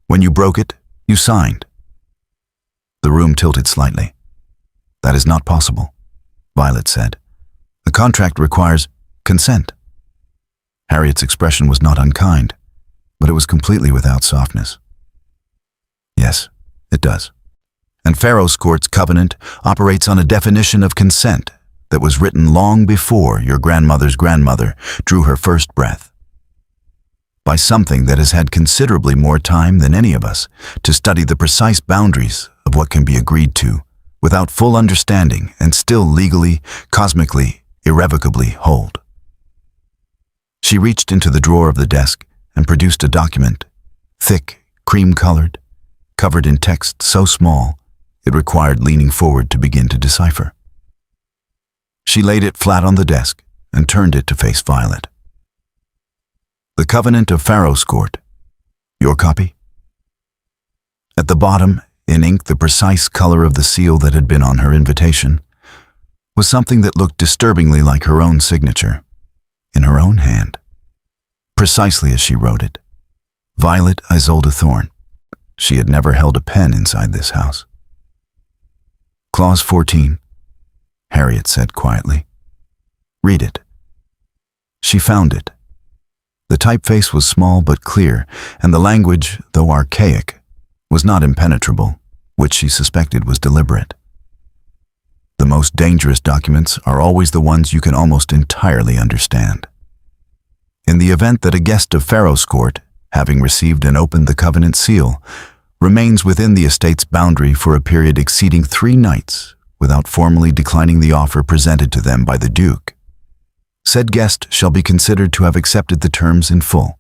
When you broke it, you signed." The room tilted slightly. "That is not possible," Violet said. "The contract requires consent." Harriet's expression was not unkind, but it was completely without softness. "Yes, it does. And Pharaoh's Court's covenant operates on a definition of consent that was written long before your grandmother's grandmother drew her first breath. By something that has had considerably more time than any of us to study the precise boundaries of what can be agreed to without full understanding and still legally, cosmically, irrevocably hold." She reached into the drawer of the desk and produced a document, thick, cream-colored, covered in text so small it required leaning forward to begin to decipher. She laid it flat on the desk and turned it to face Violet. "The Covenant of Pharaoh's Court. Your copy?" At the bottom, in ink the precise color of the seal that had been on her invitation, was something that looked disturbingly like her own signature, in her own hand, precisely as she wrote it. Violet Isolde Thorne. She had never held a pen inside this house. "Clause 14, Harriet said quietly. "Read it." She found it. The typeface was small but clear, and the language, though archaic, was not impenetrable, which she suspected was deliberate. The most dangerous documents are always the ones you can almost entirely understand. In the event that a guest of Pharaoh's Court, having received and opened the covenant seal, remains within the estate's boundary for a period exceeding 3 nights without formally declining the offer presented to them by the Duke, said guest shall be considered to have accepted the terms in full,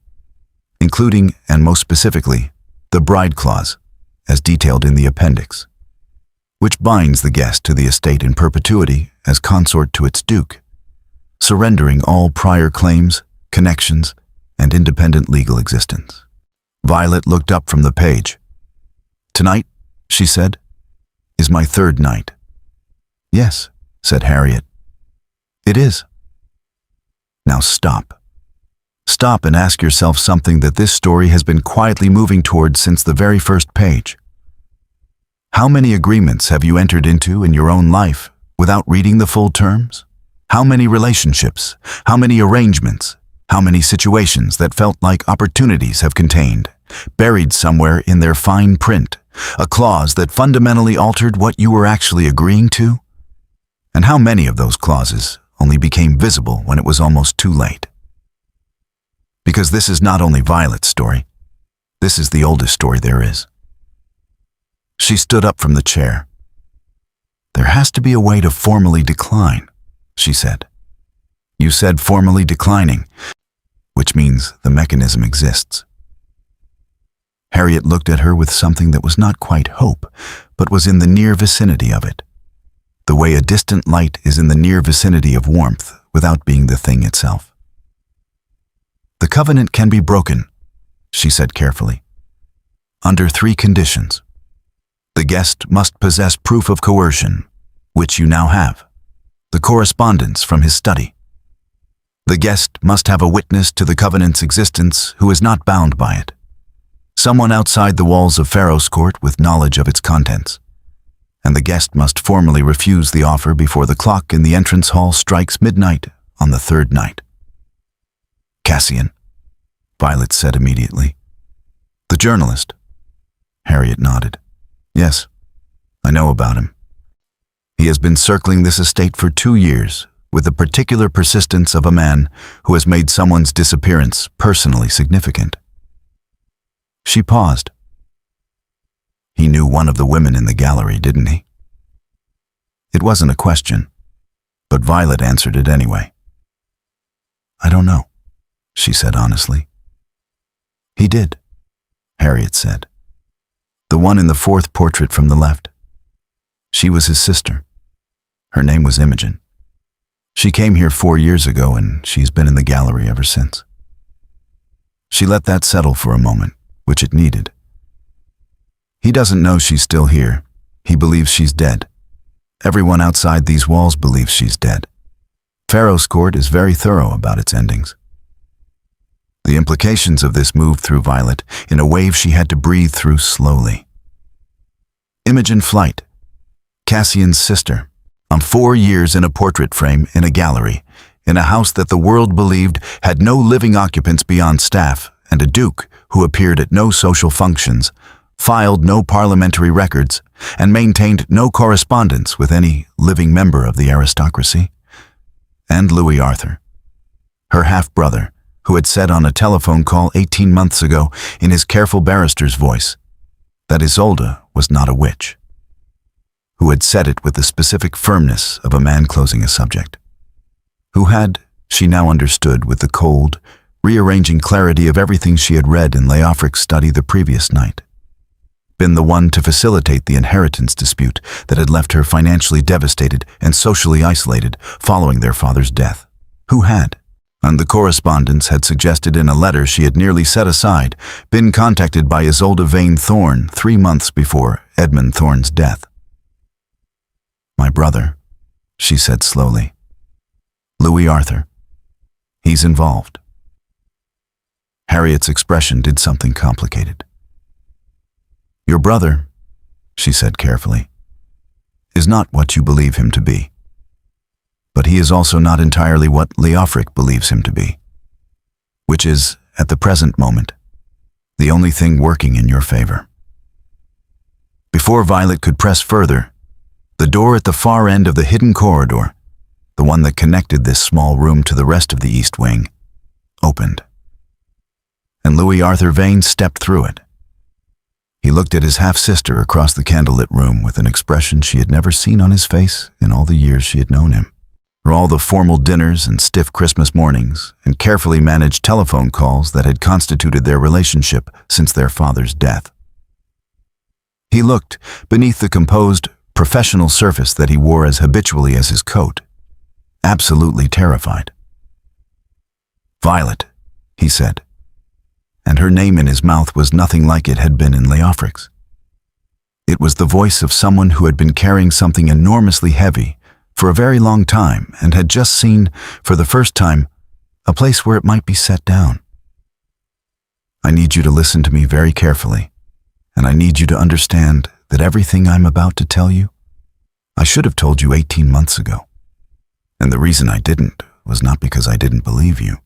including, and most specifically, the bride clause, as detailed in the appendix, which binds the guest to the estate in perpetuity as consort to its Duke, surrendering all prior claims, connections, and independent legal existence. Violet looked up from the page. "Tonight," she said, "is my 3rd night." "Yes," said Harriet. "It is." Now stop. Stop and ask yourself something that this story has been quietly moving towards since the very first page. How many agreements have you entered into in your own life without reading the full terms? How many relationships, how many arrangements, how many situations that felt like opportunities have contained, buried somewhere in their fine print, a clause that fundamentally altered what you were actually agreeing to? And how many of those clauses only became visible when it was almost too late? Because this is not only Violet's story, this is the oldest story there is. She stood up from the chair. "There has to be a way to formally decline," she said. "You said formally declining, which means the mechanism exists." Harriet looked at her with something that was not quite hope, but was in the near vicinity of it. The way a distant light is in the near vicinity of warmth without being the thing itself. "The covenant can be broken," she said carefully, "under 3 conditions. The guest must possess proof of coercion, which you now have, the correspondence from his study. The guest must have a witness to the covenant's existence who is not bound by it, someone outside the walls of Pharaoh's court with knowledge of its contents. And the guest must formally refuse the offer before the clock in the entrance hall strikes midnight on the 3rd night." "Cassian," Violet said immediately. "The journalist?" Harriet nodded. "Yes, I know about him. He has been circling this estate for 2 years with the particular persistence of a man who has made someone's disappearance personally significant." She paused. "He knew one of the women in the gallery, didn't he?" It wasn't a question, but Violet answered it anyway. "I don't know," she said honestly. "He did," Harriet said. "The one in the 4th portrait from the left. She was his sister. Her name was Imogen. She came here 4 years ago, and she's been in the gallery ever since." She let that settle for a moment, which it needed. "He doesn't know she's still here. He believes she's dead. Everyone outside these walls believes she's dead. Pharaoh's court is very thorough about its endings." The implications of this moved through Violet in a wave she had to breathe through slowly. Imogen Flight, Cassian's sister, on 4 years in a portrait frame in a gallery, in a house that the world believed had no living occupants beyond staff, and a duke who appeared at no social functions, filed no parliamentary records, and maintained no correspondence with any living member of the aristocracy. And Louis Arthur, her half-brother, who had said on a telephone call 18 months ago in his careful barrister's voice that Isolde was not a witch, who had said it with the specific firmness of a man closing a subject, who had, she now understood with the cold, rearranging clarity of everything she had read in Leofric's study the previous night, been the one to facilitate the inheritance dispute that had left her financially devastated and socially isolated following their father's death, who had, and the correspondence had suggested in a letter she had nearly set aside, been contacted by Isolde Vane Thorne 3 months before Edmund Thorne's death. "My brother," she said slowly. "Louis Arthur. He's involved." Harriet's expression did something complicated. "Your brother," she said carefully, "is not what you believe him to be. But he is also not entirely what Leofric believes him to be, which is, at the present moment, the only thing working in your favor." Before Violet could press further, the door at the far end of the hidden corridor, the one that connected this small room to the rest of the East Wing, opened. And Louis Arthur Vane stepped through it. He looked at his half-sister across the candlelit room with an expression she had never seen on his face in all the years she had known him, or all the formal dinners and stiff Christmas mornings and carefully managed telephone calls that had constituted their relationship since their father's death. He looked beneath the composed, professional surface that he wore as habitually as his coat, absolutely terrified. "Violet," he said, and her name in his mouth was nothing like it had been in Leofric's. It was the voice of someone who had been carrying something enormously heavy for a very long time and had just seen, for the first time, a place where it might be set down. "I need you to listen to me very carefully, and I need you to understand that everything I'm about to tell you, I should have told you 18 months ago. And the reason I didn't was not because I didn't believe you."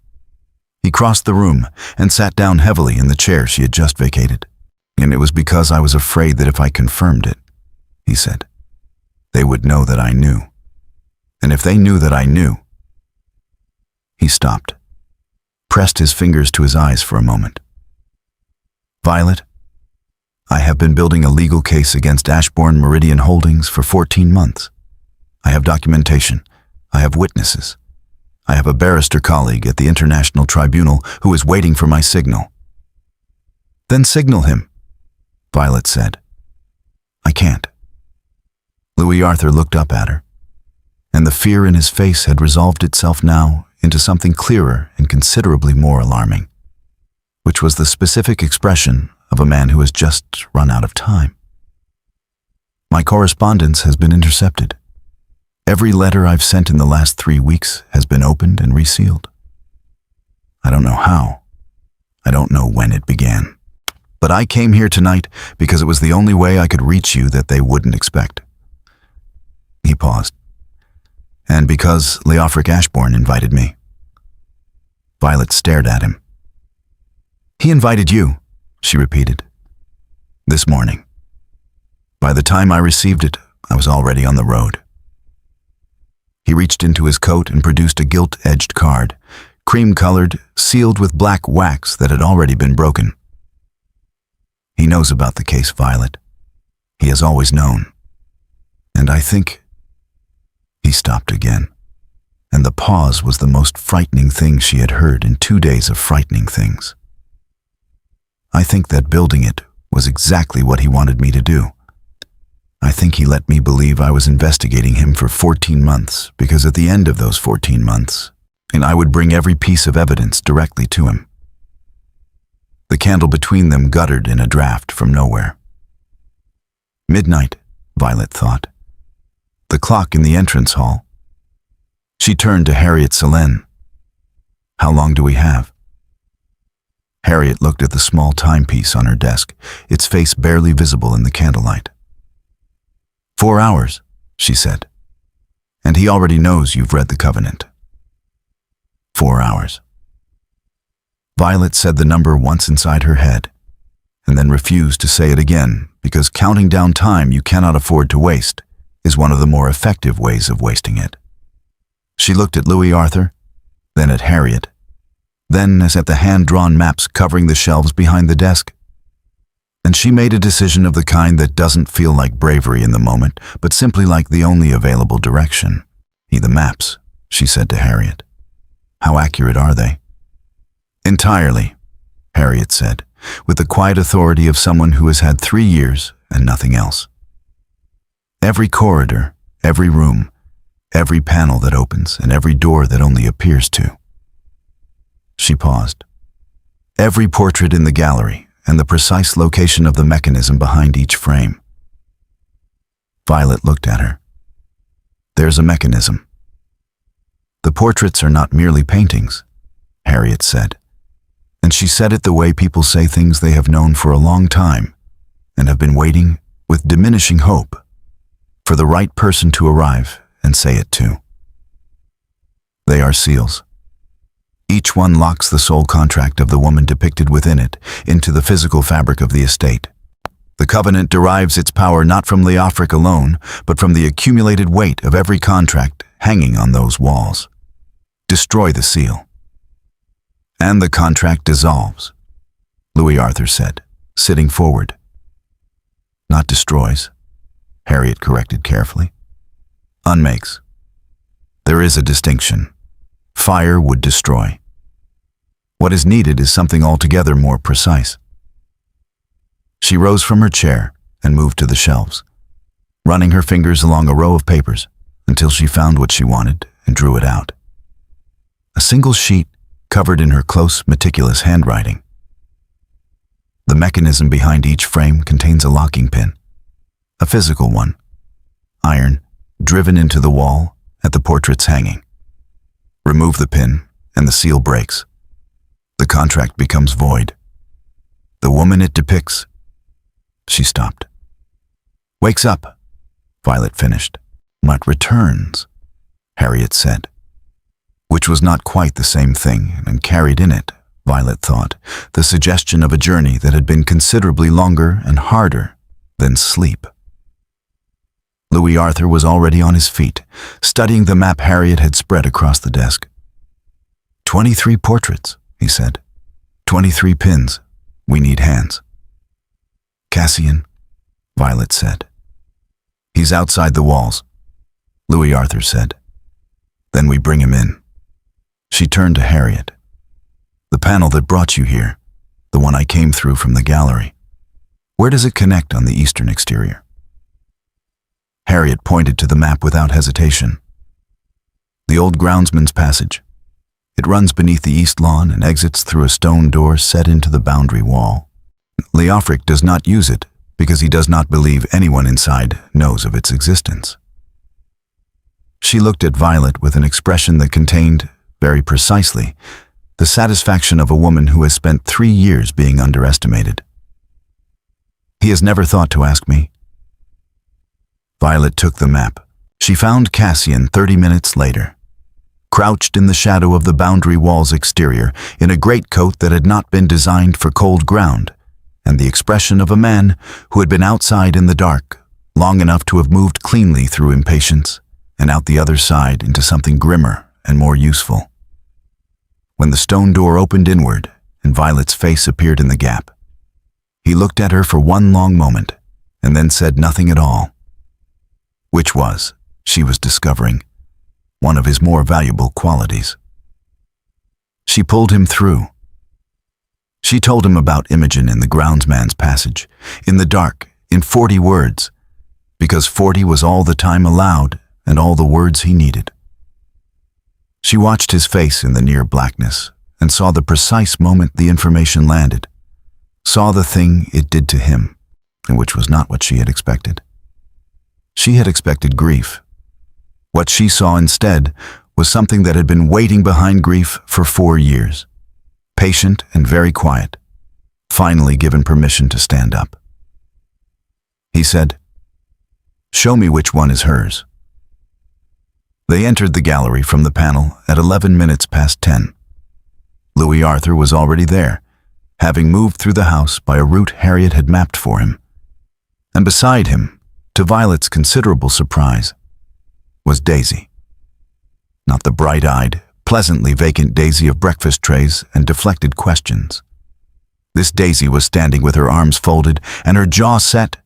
He crossed the room and sat down heavily in the chair she had just vacated. "And it was because I was afraid that if I confirmed it," he said, "they would know that I knew. And if they knew that I knew... He stopped, pressed his fingers to his eyes for a moment. Violet, I have been building a legal case against Ashbourne Meridian Holdings for 14 months. I have documentation. I have witnesses. I have a barrister colleague at the International Tribunal who is waiting for my signal. Then signal him, Violet said. I can't. Louis Arthur looked up at her, and the fear in his face had resolved itself now into something clearer and considerably more alarming, which was the specific expression of a man who has just run out of time. My correspondence has been intercepted. Every letter I've sent in the last 3 weeks has been opened and resealed. I don't know how. I don't know when it began. But I came here tonight because it was the only way I could reach you that they wouldn't expect. He paused. And because Leofric Ashbourne invited me. Violet stared at him. He invited you, she repeated. This morning. By the time I received it, I was already on the road. He reached into his coat and produced a gilt-edged card, cream-colored, sealed with black wax that had already been broken. He knows about the case, Violet. He has always known. And I think... He stopped again, and the pause was the most frightening thing she had heard in 2 days of frightening things. I think that building it was exactly what he wanted me to do. I think he let me believe I was investigating him for 14 months because at the end of those 14 months, and I would bring every piece of evidence directly to him. The candle between them guttered in a draft from nowhere. Midnight, Violet thought. The clock in the entrance hall. She turned to Harriet Selene. How long do we have? Harriet looked at the small timepiece on her desk, its face barely visible in the candlelight. 4 hours, she said. And he already knows you've read the covenant. 4 hours. Violet said the number once inside her head, and then refused to say it again because counting down time you cannot afford to waste is one of the more effective ways of wasting it. She looked at Louis Arthur, then at Harriet, then as at the hand-drawn maps covering the shelves behind the desk. And she made a decision of the kind that doesn't feel like bravery in the moment, but simply like the only available direction. The maps, she said to Harriet. How accurate are they? Entirely, Harriet said, with the quiet authority of someone who has had 3 years and nothing else. Every corridor, every room, every panel that opens, and every door that only appears to. She paused. Every portrait in the gallery, and the precise location of the mechanism behind each frame. Violet looked at her. There's a mechanism. The portraits are not merely paintings, Harriet said. And she said it the way people say things they have known for a long time, and have been waiting, with diminishing hope, for the right person to arrive and say it too. They are seals. Each one locks the soul contract of the woman depicted within it into the physical fabric of the estate. The covenant derives its power not from Leofric alone, but from the accumulated weight of every contract hanging on those walls. Destroy the seal. And the contract dissolves, Louis Arthur said, sitting forward. Not destroys, Harriet corrected carefully. Unmakes. There is a distinction. Fire would destroy. What is needed is something altogether more precise. She rose from her chair and moved to the shelves, running her fingers along a row of papers until she found what she wanted and drew it out. A single sheet covered in her close, meticulous handwriting. The mechanism behind each frame contains a locking pin, a physical one, iron, driven into the wall at the portrait's hanging. Remove the pin, and the seal breaks. The contract becomes void. The woman it depicts... She stopped. Wakes up, Violet finished. But returns, Harriet said. Which was not quite the same thing, and carried in it, Violet thought, the suggestion of a journey that had been considerably longer and harder than sleep. Louis Arthur was already on his feet, studying the map Harriet had spread across the desk. 23 portraits, he said. 23 pins. We need hands. Cassian, Violet said. He's outside the walls, Louis Arthur said. Then we bring him in. She turned to Harriet. The panel that brought you here, the one I came through from the gallery, where does it connect on the eastern exterior? Harriet pointed to the map without hesitation. The old groundsman's passage. It runs beneath the east lawn and exits through a stone door set into the boundary wall. Leofric does not use it because he does not believe anyone inside knows of its existence. She looked at Violet with an expression that contained, very precisely, the satisfaction of a woman who has spent 3 years being underestimated. He has never thought to ask me. Violet took the map. She found Cassian 30 minutes later, crouched in the shadow of the boundary wall's exterior, in a greatcoat that had not been designed for cold ground, and the expression of a man who had been outside in the dark long enough to have moved cleanly through impatience and out the other side into something grimmer and more useful. When the stone door opened inward and Violet's face appeared in the gap, he looked at her for one long moment and then said nothing at all, which was, she was discovering, one of his more valuable qualities. She pulled him through. She told him about Imogen in the groundsman's passage, in the dark, in 40 words, because 40 was all the time allowed and all the words he needed. She watched his face in the near blackness and saw the precise moment the information landed, saw the thing it did to him, and which was not what she had expected. She had expected grief. What she saw instead was something that had been waiting behind grief for 4 years, patient and very quiet, finally given permission to stand up. He said, "Show me which one is hers." They entered the gallery from the panel at 11 minutes past 10. Louis Arthur was already there, having moved through the house by a route Harriet had mapped for him. And beside him, to Violet's considerable surprise, was Daisy. Not the bright-eyed, pleasantly vacant Daisy of breakfast trays and deflected questions. This Daisy was standing with her arms folded and her jaw set,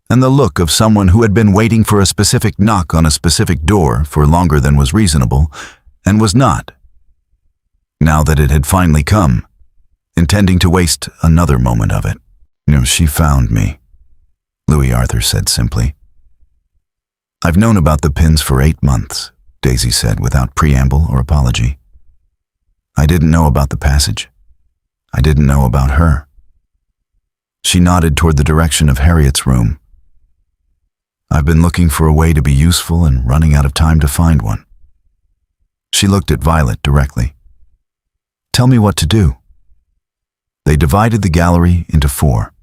and the look of someone who had been waiting for a specific knock on a specific door for longer than was reasonable, and was not, now that it had finally come, intending to waste another moment of it. "She found me," Louis Arthur said simply. "I've known about the pins for 8 months, Daisy said without preamble or apology. "I didn't know about the passage. I didn't know about her." She nodded toward the direction of Harriet's room. "I've been looking for a way to be useful and running out of time to find one." She looked at Violet directly. "Tell me what to do." They divided the gallery into 4.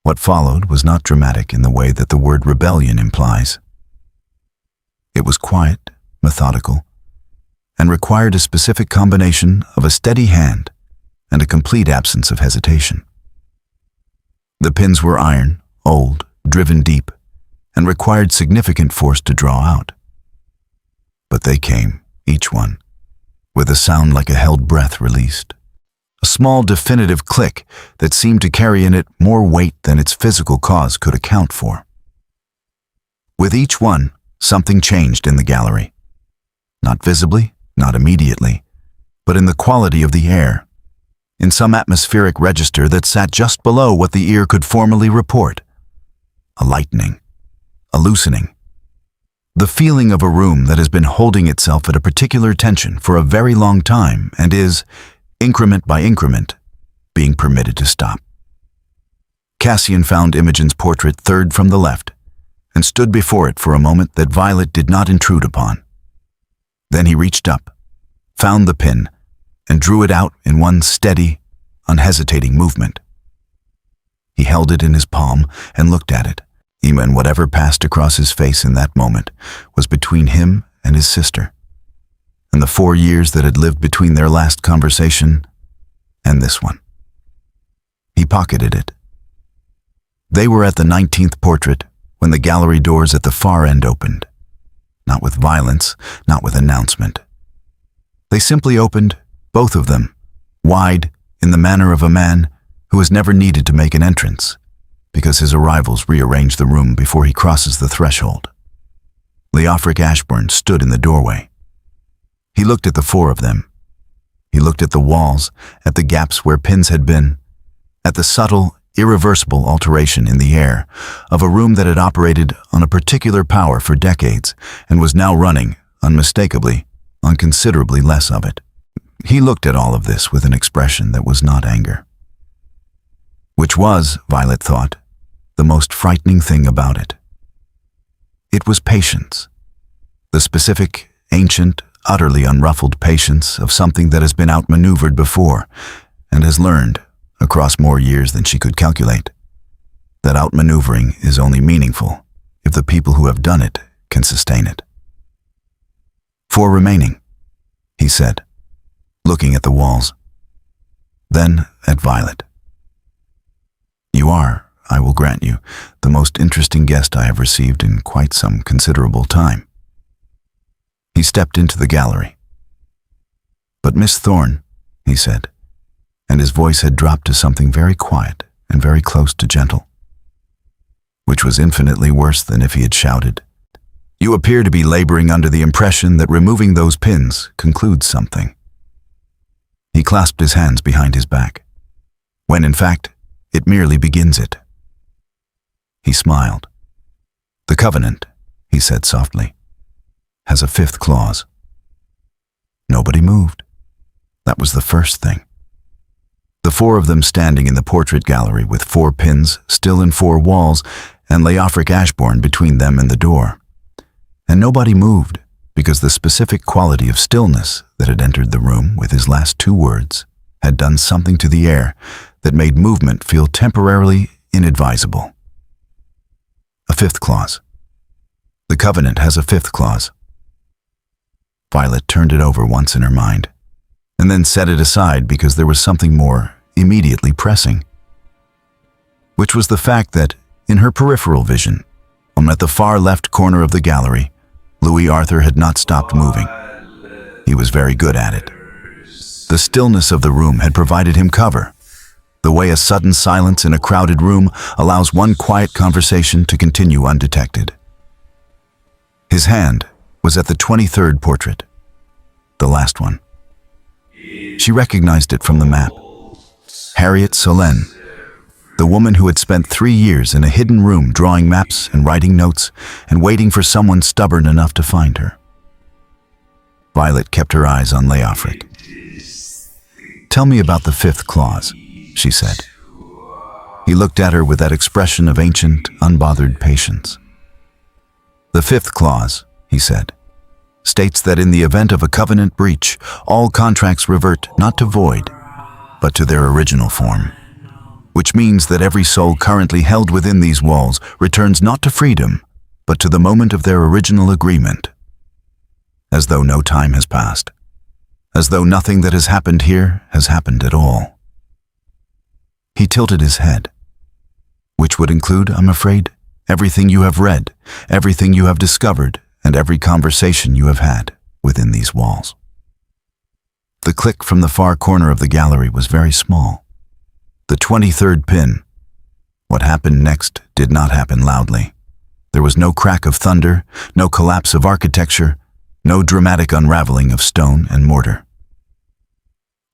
What followed was not dramatic in the way that the word rebellion implies. It was quiet, methodical, and required a specific combination of a steady hand and a complete absence of hesitation. The pins were iron, old, driven deep, and required significant force to draw out. But they came, each one, with a sound like a held breath released. A small definitive click that seemed to carry in it more weight than its physical cause could account for. With each one, something changed in the gallery. Not visibly, not immediately, but in the quality of the air, in some atmospheric register that sat just below what the ear could formally report. A lightening, a loosening. The feeling of a room that has been holding itself at a particular tension for a very long time and is, increment by increment, being permitted to stop. Cassian found Imogen's portrait third from the left and stood before it for a moment that Violet did not intrude upon. Then he reached up, found the pin, and drew it out in one steady, unhesitating movement. He held it in his palm and looked at it, even whatever passed across his face in that moment was between him and his sister, and the 4 years that had lived between their last conversation and this one. He pocketed it. They were at the 19th portrait when the gallery doors at the far end opened. Not with violence, not with announcement. They simply opened, both of them, wide, in the manner of a man who has never needed to make an entrance, because his arrivals rearrange the room before he crosses the threshold. Leofric Ashburn stood in the doorway. He looked at the four of them. He looked at the walls, at the gaps where pins had been, at the subtle, irreversible alteration in the air of a room that had operated on a particular power for decades and was now running, unmistakably, on considerably less of it. He looked at all of this with an expression that was not anger. Which was, Violet thought, the most frightening thing about it. It was patience. The specific, ancient, utterly unruffled patience of something that has been outmaneuvered before and has learned, across more years than she could calculate, that outmaneuvering is only meaningful if the people who have done it can sustain it. "Four remaining," he said, looking at the walls. Then at Violet. "You are, I will grant you, the most interesting guest I have received in quite some considerable time." He stepped into the gallery. "But Miss Thorne," he said, and his voice had dropped to something very quiet and very close to gentle, which was infinitely worse than if he had shouted, "You appear to be laboring under the impression that removing those pins concludes something." He clasped his hands behind his back, when in fact, it merely begins it. He smiled. "The covenant," he said softly, "has a fifth clause." Nobody moved. That was the first thing. The four of them standing in the portrait gallery with four pins still in four walls and Leofric Ashburn between them and the door. And nobody moved because the specific quality of stillness that had entered the room with his last two words had done something to the air that made movement feel temporarily inadvisable. A fifth clause. The covenant has a fifth clause. Violet turned it over once in her mind, and then set it aside because there was something more immediately pressing, which was the fact that, in her peripheral vision, at the far left corner of the gallery, Louis Arthur had not stopped moving. He was very good at it. The stillness of the room had provided him cover, the way a sudden silence in a crowded room allows one quiet conversation to continue undetected. His hand was at the 23rd portrait, the last one. She recognized it from the map. Harriet Solène, the woman who had spent 3 years in a hidden room drawing maps and writing notes and waiting for someone stubborn enough to find her. Violet kept her eyes on Leofric. "Tell me about the fifth clause," she said. He looked at her with that expression of ancient, unbothered patience. "The fifth clause," he said, "states that in the event of a covenant breach, all contracts revert not to void, but to their original form, which means that every soul currently held within these walls returns not to freedom, but to the moment of their original agreement. As though no time has passed, as though nothing that has happened here has happened at all." He tilted his head. "Which would include, I'm afraid, everything you have read, everything you have discovered, and every conversation you have had within these walls." The click from the far corner of the gallery was very small. The 23rd pin. What happened next did not happen loudly. There was no crack of thunder, no collapse of architecture, no dramatic unraveling of stone and mortar.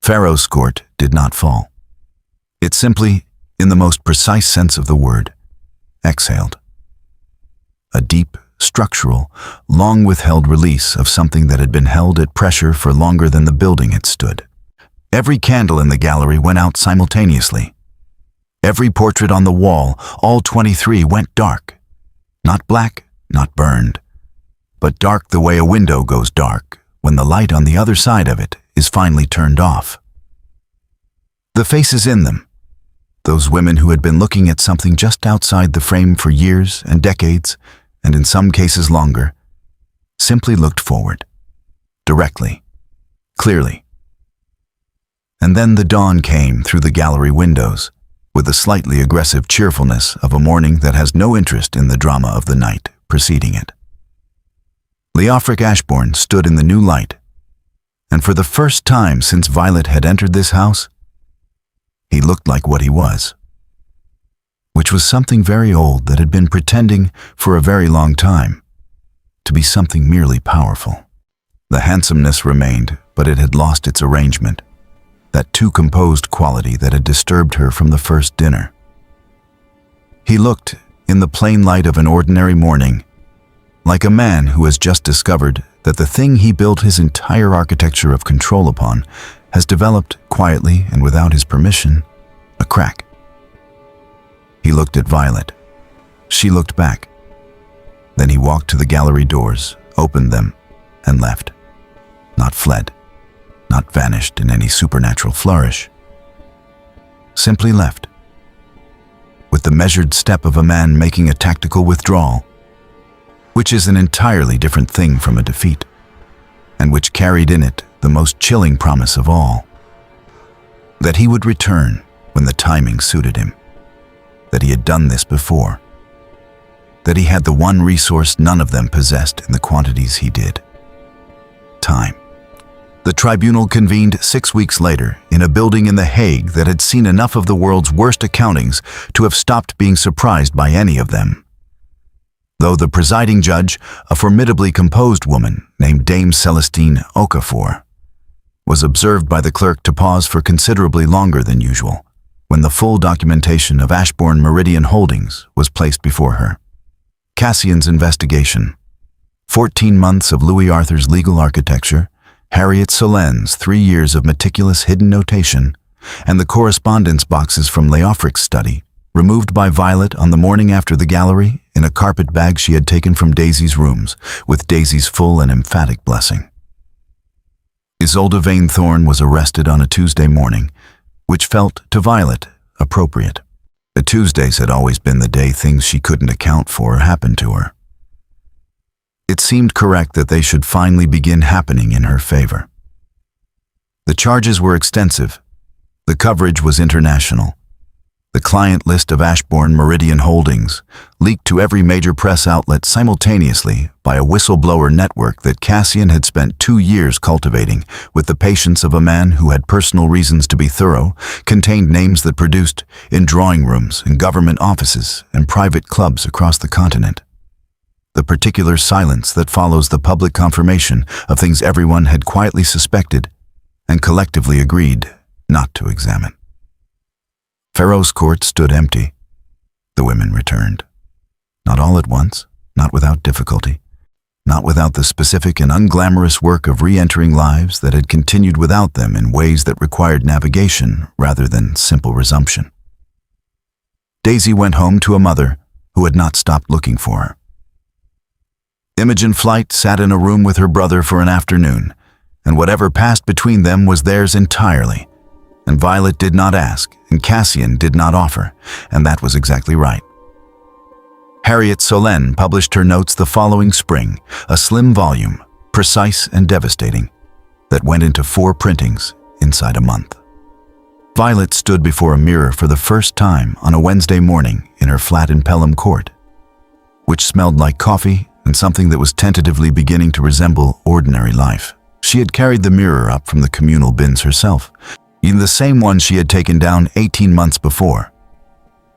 Pharaoh's court did not fall. It simply, in the most precise sense of the word, exhaled. A deep, structural, long-withheld release of something that had been held at pressure for longer than the building had stood. Every candle in the gallery went out simultaneously. Every portrait on the wall, all 23, went dark. Not black, not burned, but dark the way a window goes dark when the light on the other side of it is finally turned off. The faces in them, those women who had been looking at something just outside the frame for years and decades, and in some cases longer, simply looked forward, directly, clearly. And then the dawn came through the gallery windows, with the slightly aggressive cheerfulness of a morning that has no interest in the drama of the night preceding it. Leofric Ashbourne stood in the new light, and for the first time since Violet had entered this house, he looked like what he was, which was something very old that had been pretending for a very long time to be something merely powerful. The handsomeness remained, but it had lost its arrangement, that too composed quality that had disturbed her from the first dinner. He looked, in the plain light of an ordinary morning, like a man who has just discovered that the thing he built his entire architecture of control upon has developed, quietly and without his permission, a crack. He looked at Violet. She looked back. Then he walked to the gallery doors, opened them, and left. Not fled, not vanished in any supernatural flourish. Simply left, with the measured step of a man making a tactical withdrawal, which is an entirely different thing from a defeat, and which carried in it the most chilling promise of all, that he would return when the timing suited him, that he had done this before, that he had the one resource none of them possessed in the quantities he did: time. The tribunal convened 6 weeks later in a building in The Hague that had seen enough of the world's worst accountings to have stopped being surprised by any of them. Though the presiding judge, a formidably composed woman named Dame Celestine Okafor, was observed by the clerk to pause for considerably longer than usual when the full documentation of Ashbourne Meridian Holdings was placed before her. Cassian's investigation, 14 months of Louis Arthur's legal architecture, Harriet Solenne's 3 years of meticulous hidden notation, and the correspondence boxes from Leofric's study, removed by Violet on the morning after the gallery in a carpet bag she had taken from Daisy's rooms, with Daisy's full and emphatic blessing. Isolde Vane Thorne was arrested on a Tuesday morning, which felt, to Violet, appropriate. The Tuesdays had always been the day things she couldn't account for happened to her. It seemed correct that they should finally begin happening in her favor. The charges were extensive. The coverage was international. The client list of Ashbourne Meridian Holdings, leaked to every major press outlet simultaneously by a whistleblower network that Cassian had spent 2 years cultivating with the patience of a man who had personal reasons to be thorough, contained names that produced in drawing rooms, in government offices, and private clubs across the continent. The particular silence that follows the public confirmation of things everyone had quietly suspected and collectively agreed not to examine. Pharaoh's court stood empty. The women returned. Not all at once, not without difficulty, not without the specific and unglamorous work of re-entering lives that had continued without them in ways that required navigation rather than simple resumption. Daisy went home to a mother who had not stopped looking for her. Imogen Flight sat in a room with her brother for an afternoon, and whatever passed between them was theirs entirely. And Violet did not ask, and Cassian did not offer, and that was exactly right. Harriet Solenne published her notes the following spring, a slim volume, precise and devastating, that went into 4 printings inside a month. Violet stood before a mirror for the first time on a Wednesday morning in her flat in Pelham Court, which smelled like coffee and something that was tentatively beginning to resemble ordinary life. She had carried the mirror up from the communal bins herself, in the same one she had taken down 18 months before,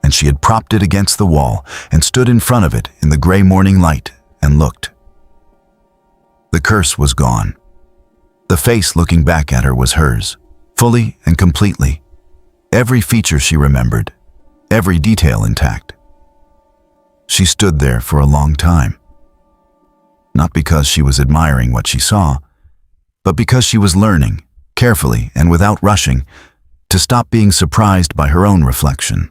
and she had propped it against the wall and stood in front of it in the gray morning light and looked. The curse was gone. The face looking back at her was hers, fully and completely. Every feature she remembered, every detail intact. She stood there for a long time. Not because she was admiring what she saw, but because she was learning, carefully and without rushing, to stop being surprised by her own reflection.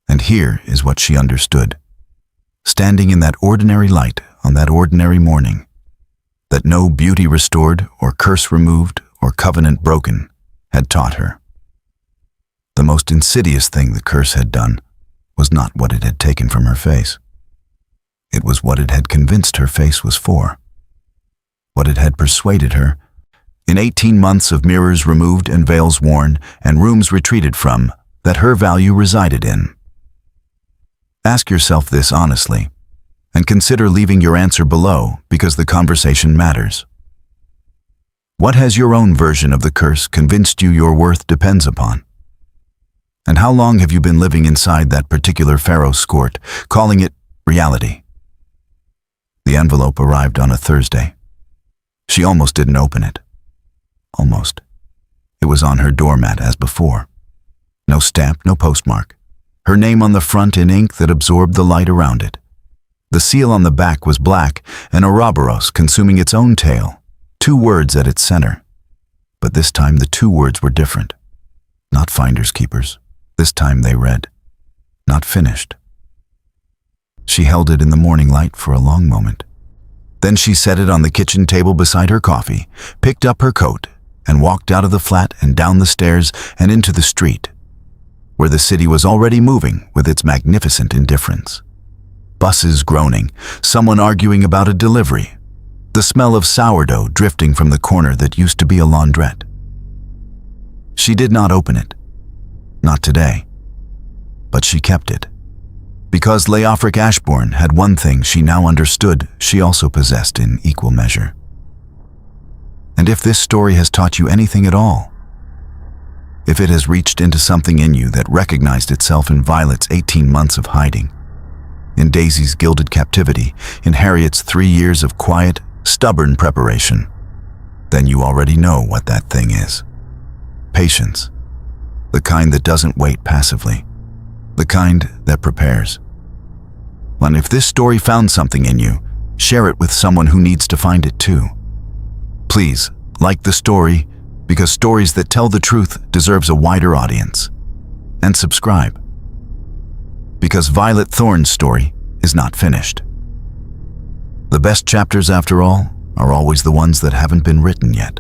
And here is what she understood, standing in that ordinary light on that ordinary morning, that no beauty restored or curse removed or covenant broken had taught her. The most insidious thing the curse had done was not what it had taken from her face. It was what it had convinced her face was for, what it had persuaded her. In 18 months of mirrors removed and veils worn and rooms retreated from, that her value resided in. Ask yourself this honestly, and consider leaving your answer below because the conversation matters. What has your own version of the curse convinced you your worth depends upon? And how long have you been living inside that particular pharaoh's court, calling it reality? The envelope arrived on a Thursday. She almost didn't open it. Almost. It was on her doormat as before. No stamp, no postmark. Her name on the front in ink that absorbed the light around it. The seal on the back was black, an Ouroboros consuming its own tail, 2 words at its center. But this time the 2 words were different. Not finders keepers. This time they read, not finished. She held it in the morning light for a long moment. Then she set it on the kitchen table beside her coffee, picked up her coat, and walked out of the flat and down the stairs and into the street, where the city was already moving with its magnificent indifference. Buses groaning, someone arguing about a delivery, the smell of sourdough drifting from the corner that used to be a laundrette. She did not open it. Not today. But she kept it. Because Leofric Ashbourne had one thing she now understood she also possessed in equal measure. And if this story has taught you anything at all, if it has reached into something in you that recognized itself in Violet's 18 months of hiding, in Daisy's gilded captivity, in Harriet's 3 years of quiet, stubborn preparation, then you already know what that thing is. Patience. The kind that doesn't wait passively. The kind that prepares. And if this story found something in you, share it with someone who needs to find it too. Please, like the story, because stories that tell the truth deserves a wider audience. And subscribe. Because Violet Thorne's story is not finished. The best chapters, after all, are always the ones that haven't been written yet.